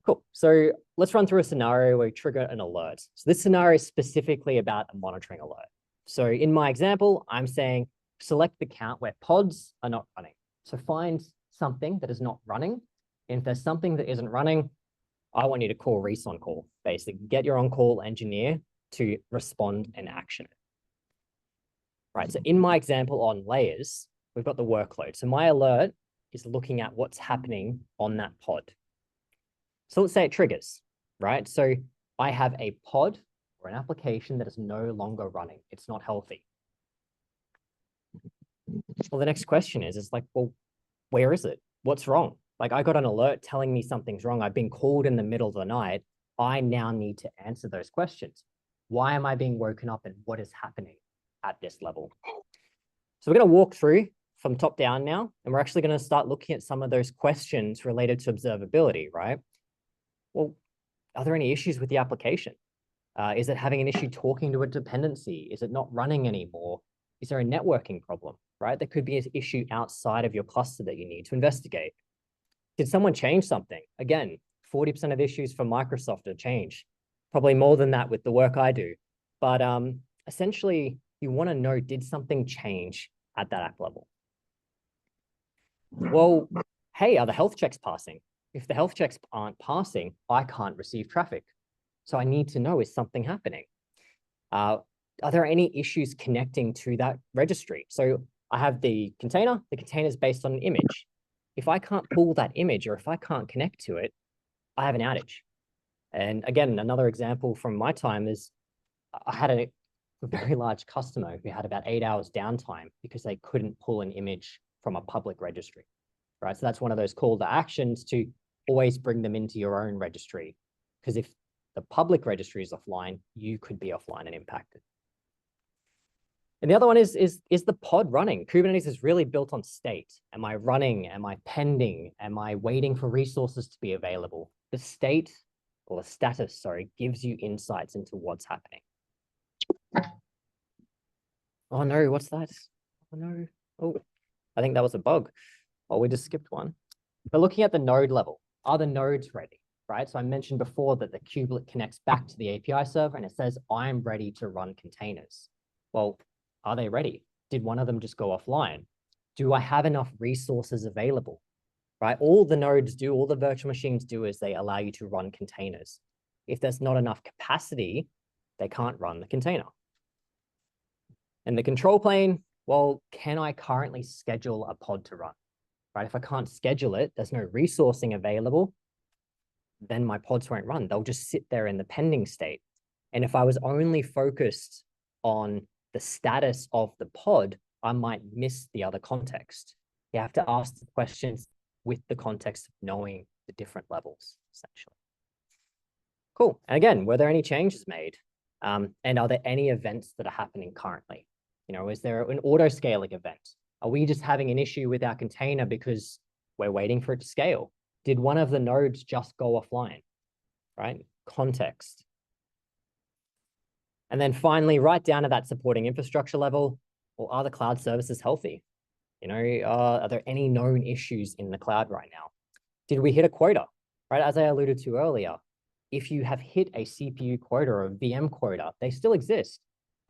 Cool. So let's run through a scenario where we trigger an alert. So this scenario is specifically about a monitoring alert. So in my example, I'm saying select the count where pods are not running. So find something that is not running. And if there's something that isn't running, I want you to call Reese on call. Basically, get your on-call engineer to respond and action it. Right. So in my example on layers, we've got the workload. So my alert is looking at what's happening on that pod. So let's say it triggers, right? So I have a pod or an application that is no longer running. It's not healthy. Well, the next question is like, well, where is it? What's wrong? Like I got an alert telling me something's wrong. I've been called in the middle of the night. I now need to answer those questions. Why am I being woken up and what is happening at this level? So we're going to walk through from top down now, and we're actually going to start looking at some of those questions related to observability, right? Well, are there any issues with the application? Is it having an issue talking to a dependency? Is it not running anymore? Is there a networking problem, right? There could be an issue outside of your cluster that you need to investigate. Did someone change something? Again, 40% of issues for Microsoft are change. Probably more than that with the work I do. But essentially, you want to know, did something change at that app level? Well, hey, are the health checks passing? If the health checks aren't passing, I can't receive traffic. So I need to know, is something happening? Are there any issues connecting to that registry? So I have the container is based on an image. If I can't pull that image or if I can't connect to it, I have an outage. And again, another example from my time is I had a very large customer who had about 8 hours downtime because they couldn't pull an image from a public registry, right? So that's one of those call to actions to always bring them into your own registry. Because if the public registry is offline, you could be offline and impacted. And the other one is the pod running? Kubernetes is really built on state. Am I running? Am I pending? Am I waiting for resources to be available? The state, or the status, sorry, gives you insights into what's happening. Oh no, what's that? Oh no. Oh, I think that was a bug. Oh, we just skipped one. But looking at the node level, are the nodes ready, right? So I mentioned before that the kubelet connects back to the API server and it says, I'm ready to run containers. Well, are they ready? Did one of them just go offline? Do I have enough resources available, right? All the nodes do, all the virtual machines do is they allow you to run containers. If there's not enough capacity, they can't run the container. And the control plane, well, can I currently schedule a pod to run, right? If I can't schedule it, there's no resourcing available, then my pods won't run. They'll just sit there in the pending state. And if I was only focused on the status of the pod, I might miss the other context. You have to ask the questions with the context of knowing the different levels, essentially. Cool. And again, were there any changes made? And are there any events that are happening currently? You know, is there an auto-scaling event? Are we just having an issue with our container because we're waiting for it to scale? Did one of the nodes just go offline, right? Context. And then finally, right down to that supporting infrastructure level, well, are the cloud services healthy? You know, are there any known issues in the cloud right now? Did we hit a quota, right? As I alluded to earlier, if you have hit a CPU quota or a VM quota, they still exist.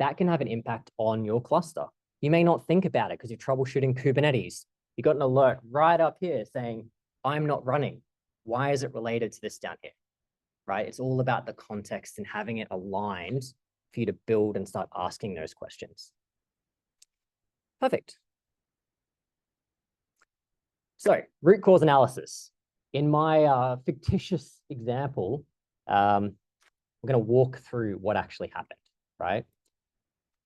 That can have an impact on your cluster. You may not think about it because you're troubleshooting Kubernetes. You got an alert right up here saying, I'm not running. Why is it related to this down here, right? It's all about the context and having it aligned for you to build and start asking those questions. Perfect. So root cause analysis. In my fictitious example, I'm going to walk through what actually happened, right?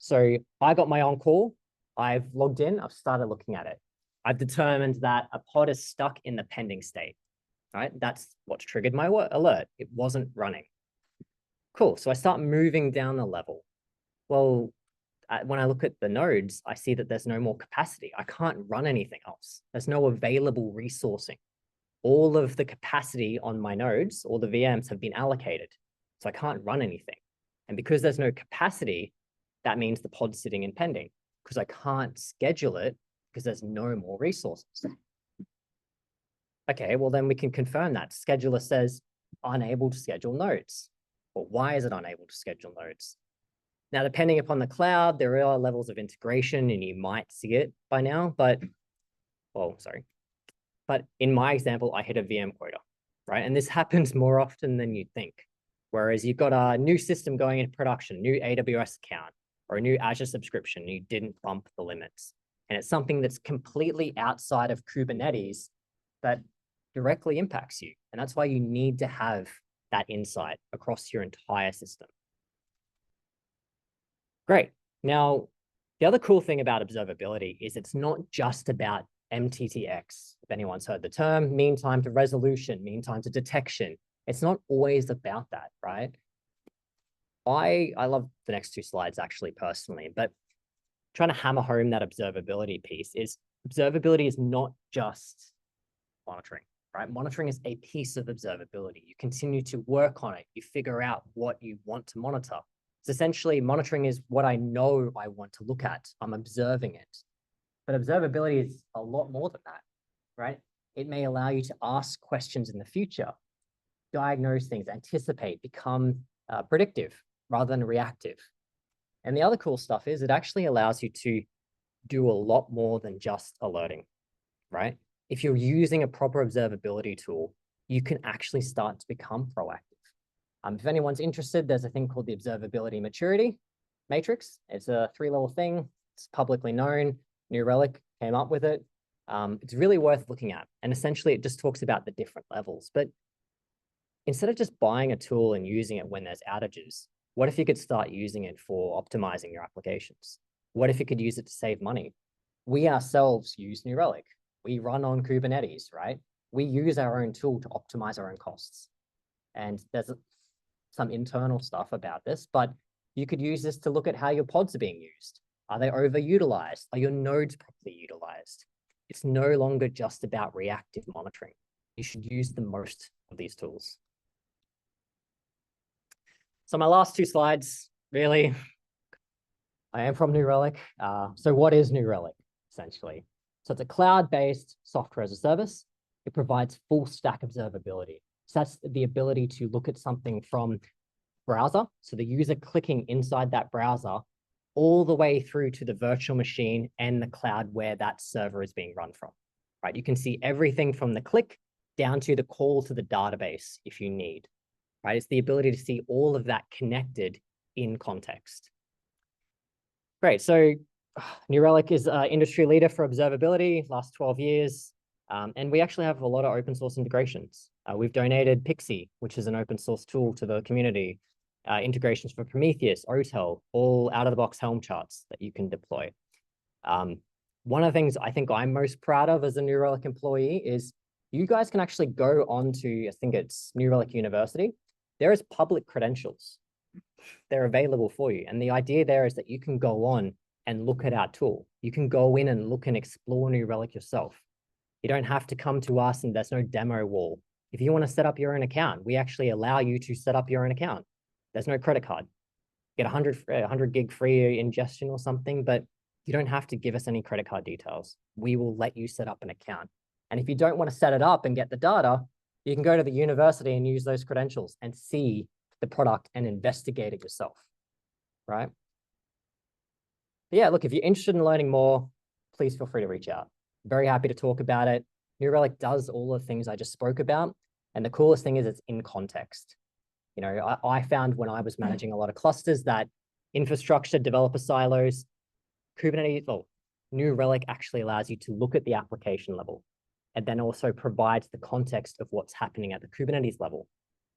So I got my on-call. I've logged in. I've started looking at it. I've determined that a pod is stuck in the pending state, right? That's what's triggered my alert. It wasn't running. Cool. So I start moving down the level. Well, when I look at the nodes, I see that there's no more capacity. I can't run anything else. There's no available resourcing. All of the capacity on my nodes, all the VMs have been allocated. So I can't run anything. And because there's no capacity, that means the pod's sitting in pending. because I can't schedule it because there's no more resources. Okay, well then we can confirm that. Scheduler says unable to schedule nodes. Well, why is it unable to schedule nodes? Now, depending upon the cloud, there are levels of integration and you might see it by now, but, well, sorry. But in my example, I hit a VM quota, right? And this happens more often than you'd think. Whereas you've got a new system going into production, new AWS account, or a new Azure subscription, you didn't bump the limits. And it's something that's completely outside of Kubernetes that directly impacts you. And that's why you need to have that insight across your entire system. Great. Now, the other cool thing about observability is it's not just about MTTX. If anyone's heard the term, mean time to resolution, mean time to detection. It's not always about that, right? I love the next two slides actually personally, but trying to hammer home that observability piece is observability is not just monitoring, right? Monitoring is a piece of observability. You continue to work on it. You figure out what you want to monitor. It's essentially monitoring is what I know I want to look at. I'm observing it. But observability is a lot more than that, right? It may allow you to ask questions in the future, diagnose things, anticipate, become predictive rather than reactive. And the other cool stuff is it actually allows you to do a lot more than just alerting, right? If you're using a proper observability tool, you can actually start to become proactive. If anyone's interested, there's a thing called the Observability Maturity Matrix. It's a 3-level thing. It's publicly known. New Relic came up with it. It's really worth looking at. And essentially, it just talks about the different levels. But instead of just buying a tool and using it when there's outages, what if you could start using it for optimizing your applications? What if you could use it to save money? We ourselves use New Relic. We run on Kubernetes, right? We use our own tool to optimize our own costs. And there's some internal stuff about this, but you could use this to look at how your pods are being used. Are they overutilized? Are your nodes properly utilized? It's no longer just about reactive monitoring. You should use the most of these tools. So my last two slides, really, I am from New Relic. So what is New Relic, essentially? So it's a cloud-based software as a service. It provides full stack observability. So that's the ability to look at something from browser, so the user clicking inside that browser, all the way through to the virtual machine and the cloud where that server is being run from, right? You can see everything from the click down to the call to the database if you need, right? It's the ability to see all of that connected in context. Great, so New Relic is an industry leader for observability, last 12 years. And we actually have a lot of open source integrations. We've donated Pixie, which is an open source tool to the community, integrations for Prometheus, OTel, all out-of-the-box Helm charts that you can deploy. One of the things I think I'm most proud of as a New Relic employee is you guys can actually go on to, I think it's New Relic University. There is public credentials. They're available for you. And the idea there is that you can go on and look at our tool. You can go in and look and explore New Relic yourself. You don't have to come to us and there's no demo wall. If you want to set up your own account, we actually allow you to set up your own account. There's no credit card. Get 100 gig free ingestion or something, but you don't have to give us any credit card details. We will let you set up an account. And if you don't want to set it up and get the data, you can go to the university and use those credentials and see the product and investigate it yourself, right? But yeah, look, if you're interested in learning more, please feel free to reach out. Very happy to talk about it. New Relic does all the things I just spoke about. And the coolest thing is it's in context. You know, I found when I was managing a lot of clusters that infrastructure, developer silos, Kubernetes, well, New Relic actually allows you to look at the application level and then also provides the context of what's happening at the Kubernetes level.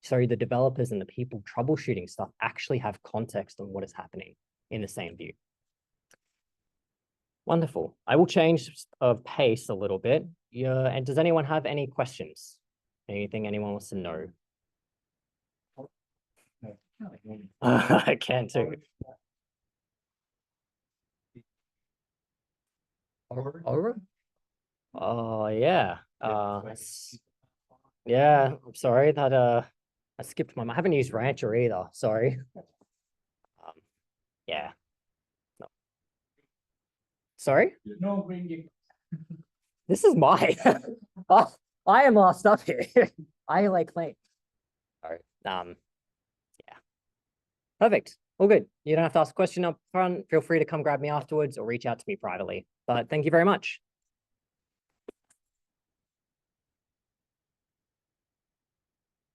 So the developers and the people troubleshooting stuff actually have context on what is happening in the same view. Wonderful. I will change of pace a little bit. Yeah, and does anyone have any questions? Anything anyone wants to know? I can too. Over? Oh yeah. Yeah, I'm sorry that I skipped I haven't used Rancher either. Sorry. Yeah. Sorry? No green gecko. This is mine. I am lost up here. I like claim. Sorry. Yeah. Perfect. All good. You don't have to ask a question up front. Feel free to come grab me afterwards or reach out to me privately. But thank you very much.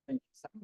Thank you, Sam.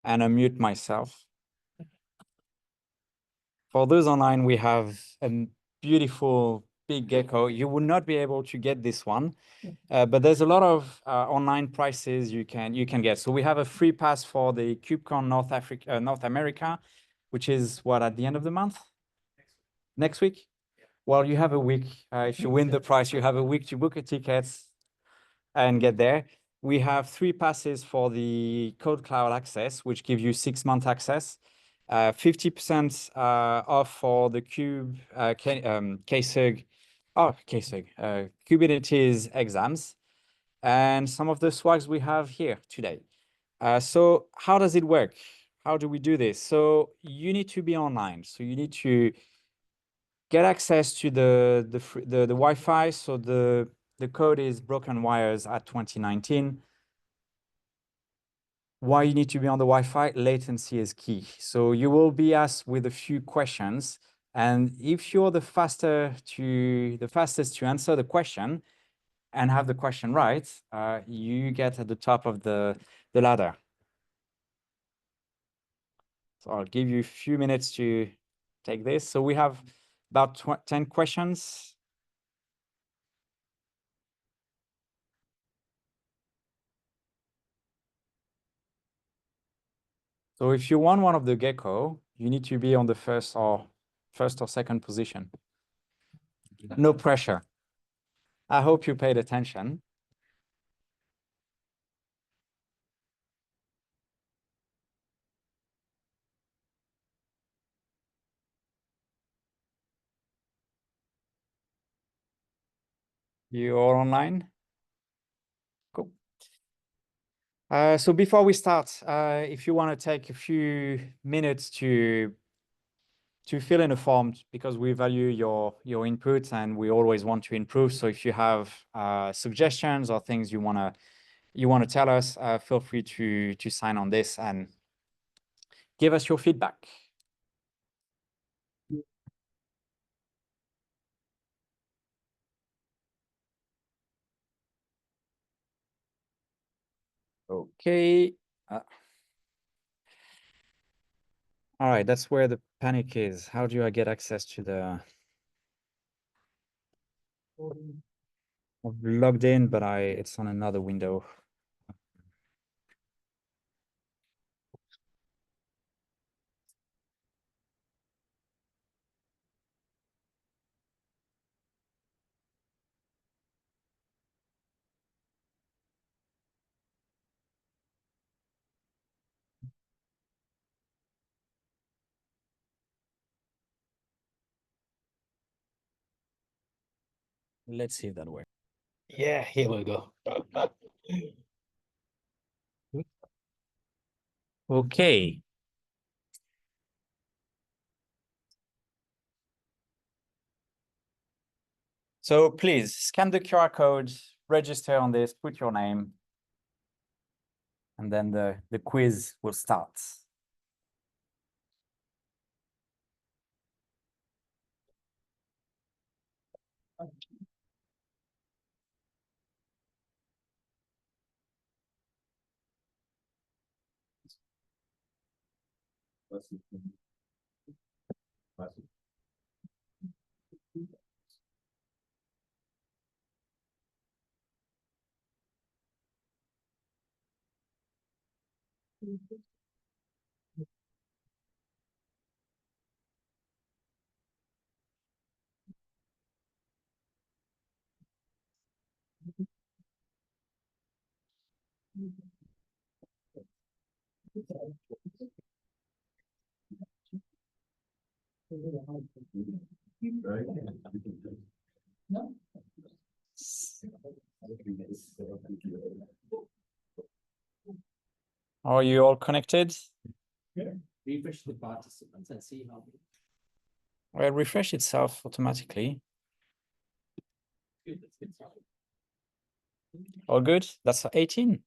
And unmute myself. For those online, we have a beautiful big gecko. You will not be able to get this one, but there's a lot of online prices you can get. So we have a free pass for the KubeCon North America, which is what, at the end of the month? Next week? Well, you have a week. If you win the prize, you have a week to book a ticket and get there. We have 3 passes for the Code Cloud access, which give you 6-month access. 50% off for the KSUG, Kubernetes exams, and some of the swags we have here today. So how does it work? How do we do this? So you need to be online. So you need to get access to the Wi-Fi. So the code is Broken Wires at 2019. Why you need to be on the Wi-Fi? Latency is key. So you will be asked with a few questions, and if you're the fastest to answer the question and have the question right, you get at the top of the ladder. So I'll give you a few minutes to take this. So we have about 10 questions. So if you want one of the gecko, you need to be on the first or second position. No pressure. I hope you paid attention. You are online? Cool. So before we start, if you want to take a few minutes to fill in a form, because we value your input and we always want to improve. So if you have suggestions or things you wanna tell us, feel free to sign on this and give us your feedback. Okay. All right, that's where the panic is. How do I get access to the... I've logged in, but it's on another window. Let's see if that works. Yeah, here we go. Okay. So please scan the QR code, register on this, put your name, and then the quiz will start. Are you all connected? Refresh the participants and see how. Well, refresh itself automatically. All good? That's 18.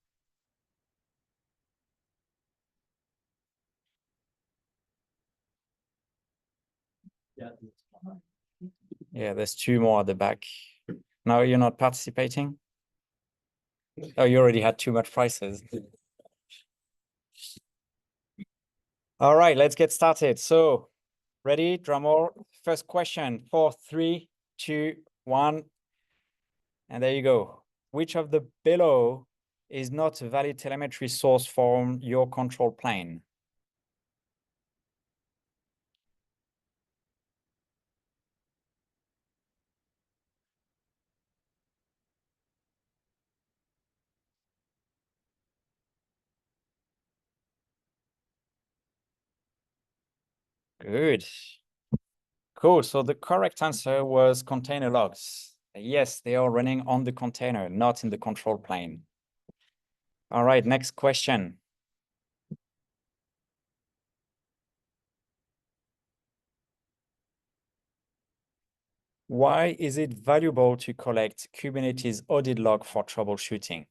Yeah, there's 2 more at the back. No, you're not participating? Oh, you already had too much prices. All right, let's get started. So, ready? Drum roll. First question. 4, 3, 2, 1. And there you go. Which of the below is not a valid telemetry source from your control plane? Good. Cool. So the correct answer was container logs. Yes, they are running on the container, not in the control plane. All right, next question. Why is it valuable to collect Kubernetes audit log for troubleshooting?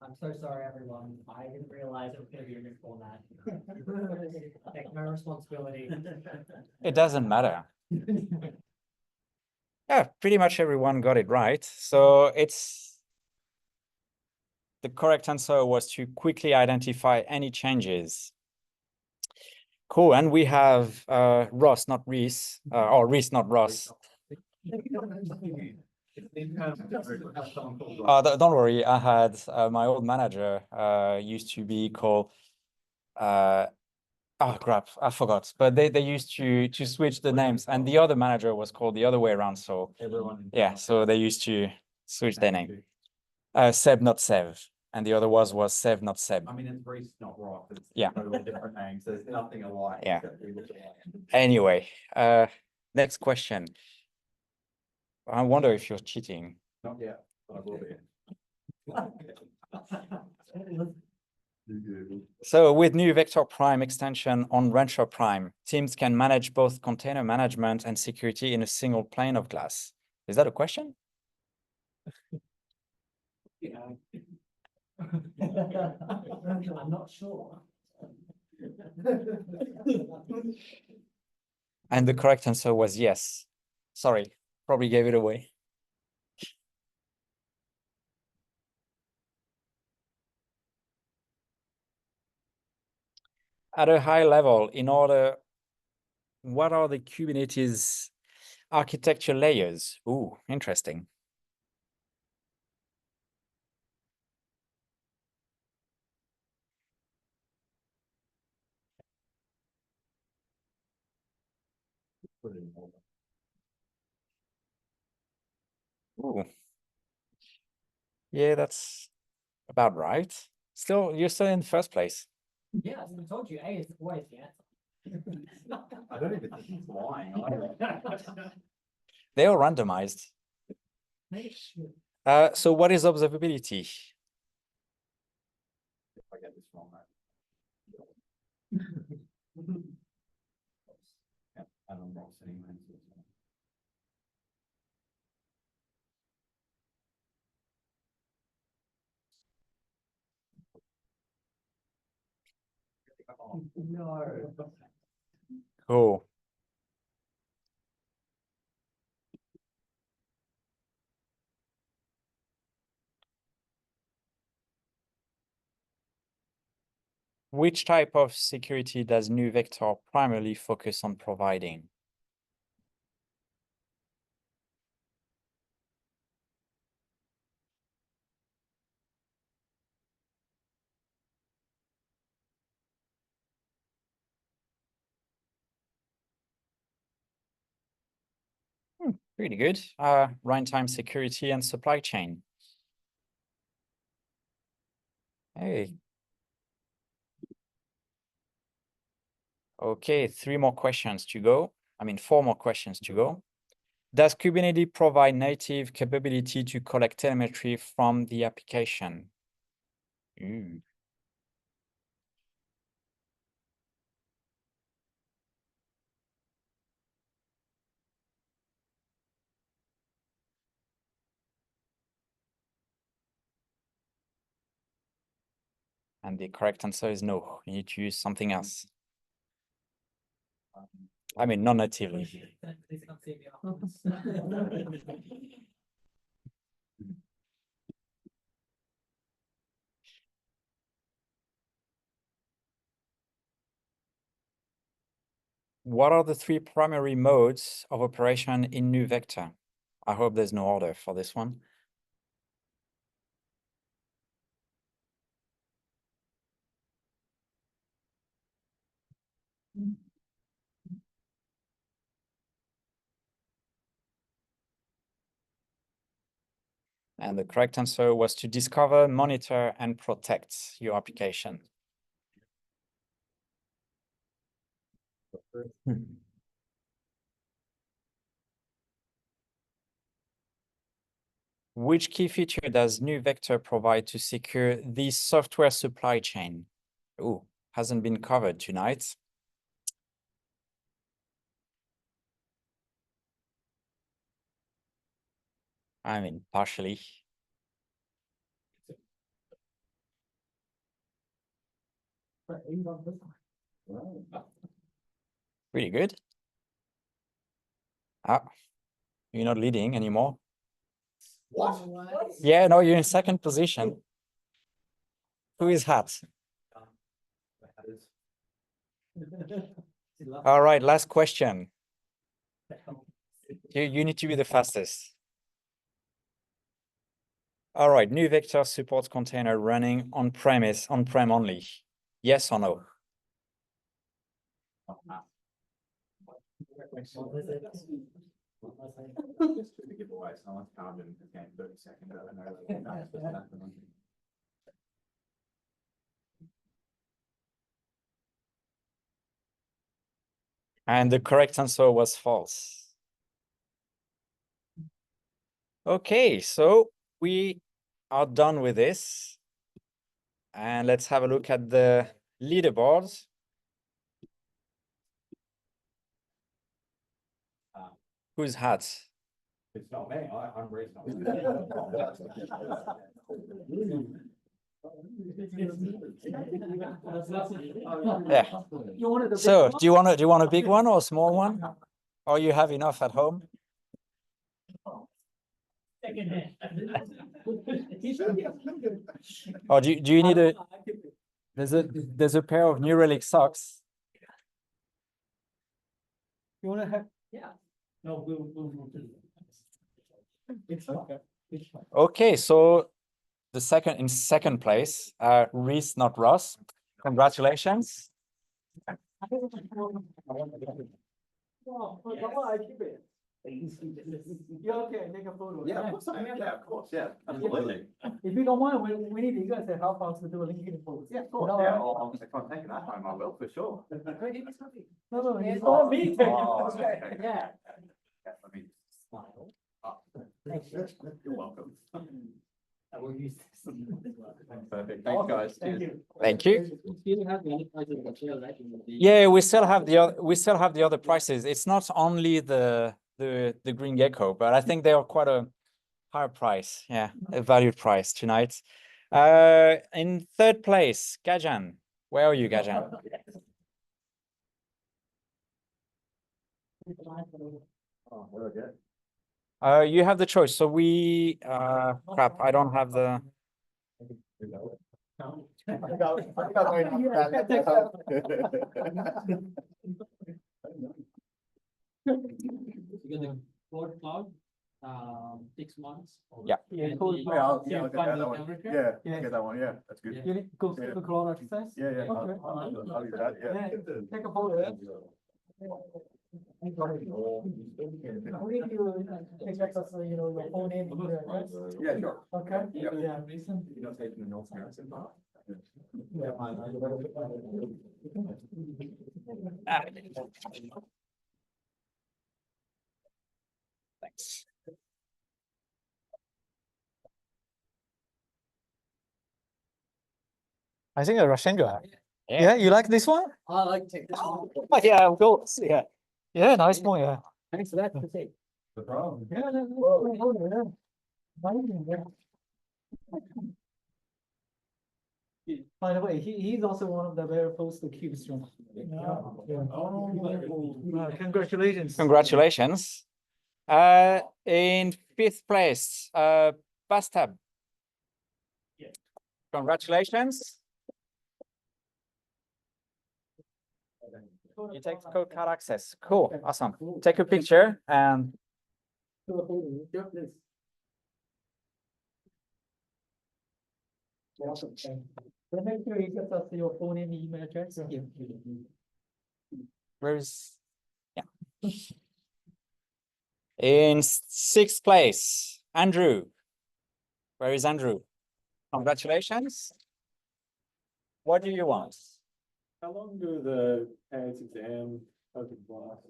I'm so sorry, everyone. I didn't realize it was going to be a new format. I take no responsibility. It doesn't matter. Yeah, pretty much everyone got it right. So the correct answer was to quickly identify any changes. Cool. And we have Ross, not Reese, or Reese, not Ross. Don't worry. I had my old manager used to be called oh crap, I forgot. But they used to switch the names, and the other manager was called the other way around. So everyone, yeah, so they used to switch their name. Seb, not Sev, and the other was Sev, not Seb. I mean, it's Reese, not Ross. It's Yeah. totally different names. There's nothing alike. Yeah. except we look alike. Anyway, next question. I wonder if you're cheating. Not yet, but I will be. So with new Vector Prime extension on Rancher Prime, teams can manage both container management and security in a single pane of glass. Is that a question? I'm not sure. And the correct answer was yes. Sorry, probably gave it away. At a high level, what are the Kubernetes architecture layers? Ooh, interesting. Ooh. Yeah, that's about right. You're still in the first place. Yeah, I told you, A is always the answer. I don't even think he's lying. They are randomized. So what is observability? If I get this wrong, yeah, I don't know. Anyway. No. Cool. Which type of security does NeuVector primarily focus on providing? Really good. Runtime security and supply chain. Hey. Okay, 3 more questions to go. I mean, 4 more questions to go. Does Kubernetes provide native capability to collect telemetry from the application? Ooh. And the correct answer is no. You need to use something else. I mean, not natively. What are the 3 primary modes of operation in NuVector? I hope there's no order for this one. And the correct answer was to discover, monitor, and protect your application. Which key feature does NuVector provide to secure the software supply chain? Ooh, hasn't been covered tonight. I mean, partially. Really good. Ah, you're not leading anymore. What? Yeah, no, you're in 2nd position. Who is hat? All right, last question. You need to be the fastest. All right, NuVector supports container running on-premise, on-prem only. Yes or no? Just to give away, someone's counting again 30 seconds. I don't know. And the correct answer was false. Okay, so we are done with this. And let's have a look at the leaderboards. Whose hat? It's not me, I'm raising. Yeah. So do you want a big one or a small one? Or you have enough at home? Or do you need a there's a pair of New Relic socks. You wanna have? Yeah. No, we'll. It's okay. Okay, so in second place, Reese, not Ross. Congratulations. Yeah, okay, take a photo. Yeah, of course, yeah, of course, yeah, absolutely. If you don't mind, we need you guys to help us to do a LinkedIn post. Yeah, of course, yeah, if I'm taking that home, I will, for sure. No, it's not me taking. Oh, it. okay. Yeah. Yeah, let me smile. Oh, you're welcome. I will use this. Perfect, thanks, guys. Thank Cheers. you. Thank you. Still have many prices as well, right? Yeah, we still have the other prices. It's not only the Green Gecko, but I think they are quite a higher price. Yeah, a valued price tonight. In 3rd place, Gajan. Where are you, Gajan? Oh, very good. You have the choice. So we crap, I don't have the Code cloud, 6 months. Yeah. Yeah, Yeah, I'll get that one. Yeah, Yeah. I'll get that one, yeah, that's good. You need go Yeah. to the cloud exercise? Yeah, yeah, Okay. I'll do that, yeah. Yeah, take a photo. Yeah, sure. Okay. Yeah. Yeah. You know, taking the North American part. Thanks. I think Rashendra. Yeah. Yeah, you like this one? I like to take this one. Yeah, of course, yeah. Yeah, nice one, yeah. Thanks for that. Critique. The problem. Yeah, by the way, he's also one of the very first cubes. Congratulations. Congratulations. In fifth place, Bastab. Congratulations. You take the code card access. Cool, awesome. Take a picture and Then make sure you get us your phone and email address. where's, yeah. In sixth place, Andrew. Where is Andrew? Congratulations. What do you want? How long do the parents exam open last?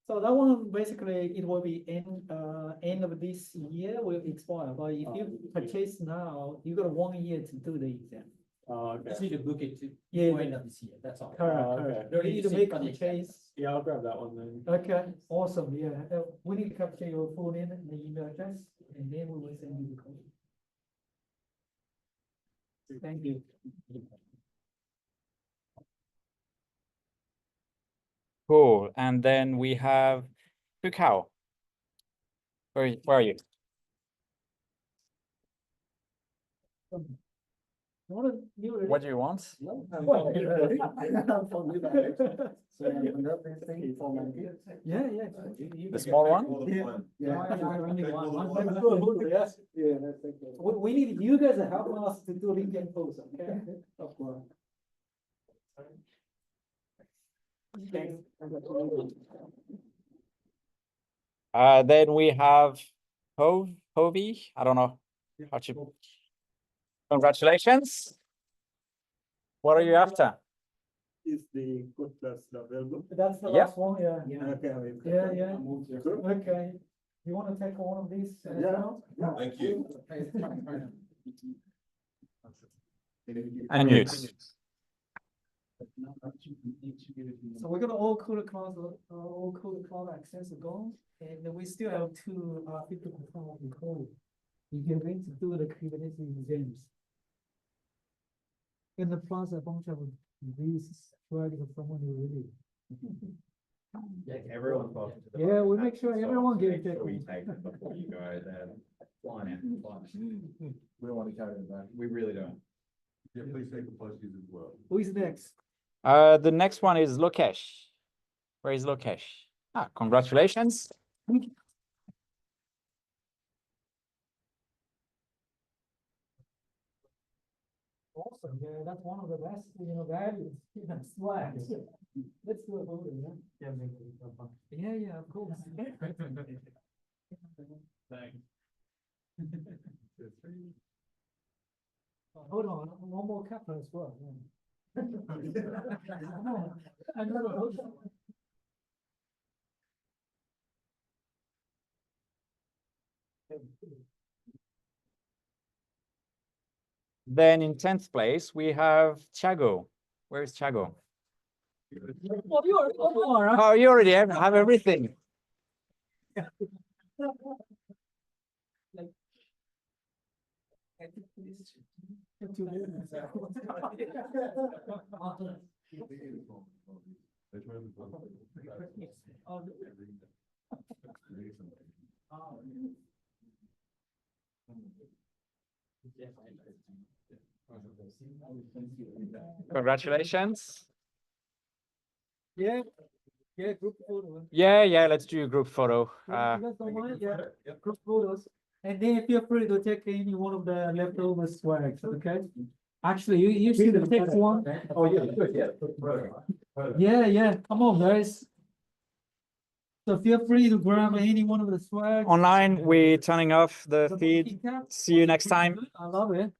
So that one, basically, it will be end of this year will expire, but if you purchase now, you got 1 year to do the exam. Oh, okay. Just need to book it to Yeah, before end of this year, that's all. correct, okay. correct. Don't You need need to to sit make on a the purchase. Yeah, I'll grab that one then. Okay, awesome, yeah. We need to capture your full name and the email address, and then we will send you the code. Thank you. Cool. And then we have Pukao. Where are you? What do you want? Yeah, yeah. The small one? We need you guys to help us to do LinkedIn post, okay? Then we have Hovey. I don't know how to. Congratulations. What are you after? Is the good plus available? That's the Yeah. last one, yeah. Okay. Yeah, yeah. Okay. You wanna take one of these? as Yeah. well? Thank you. And mute. So we're gonna all code cloud access go, and we still have 50% of the code. If you're going to do the Kubernetes exams. In the plus a bunch of these flags of someone who really. Yeah, everyone talking to the. Yeah, we make sure everyone gets Make it. sure we take them before you go there. Flying out, flying. We don't want to carry them back. We really don't. Yeah, please take the posties as well. Who is next? The next one is Lokesh. Where is Lokesh? Ah, congratulations. Awesome, yeah, that's one of the best, values, swag. Let's do a photo, yeah? Yeah, yeah, of course. Hold on, one more capper as well. Yeah. Another. Then in 10th place, we have Thiago. Where is Thiago? Oh, you already have everything. Congratulations. Yeah, yeah, group photo. Yeah, let's do a group photo. You guys don't mind? Yeah, group photos. And then feel free to take any one of the leftover swags, okay? Actually, you see the text one? Oh, yeah, good, yeah. Yeah, come on, guys. So feel free to grab any one of the swag. Online, we're turning off the feed. See you next time. I love it.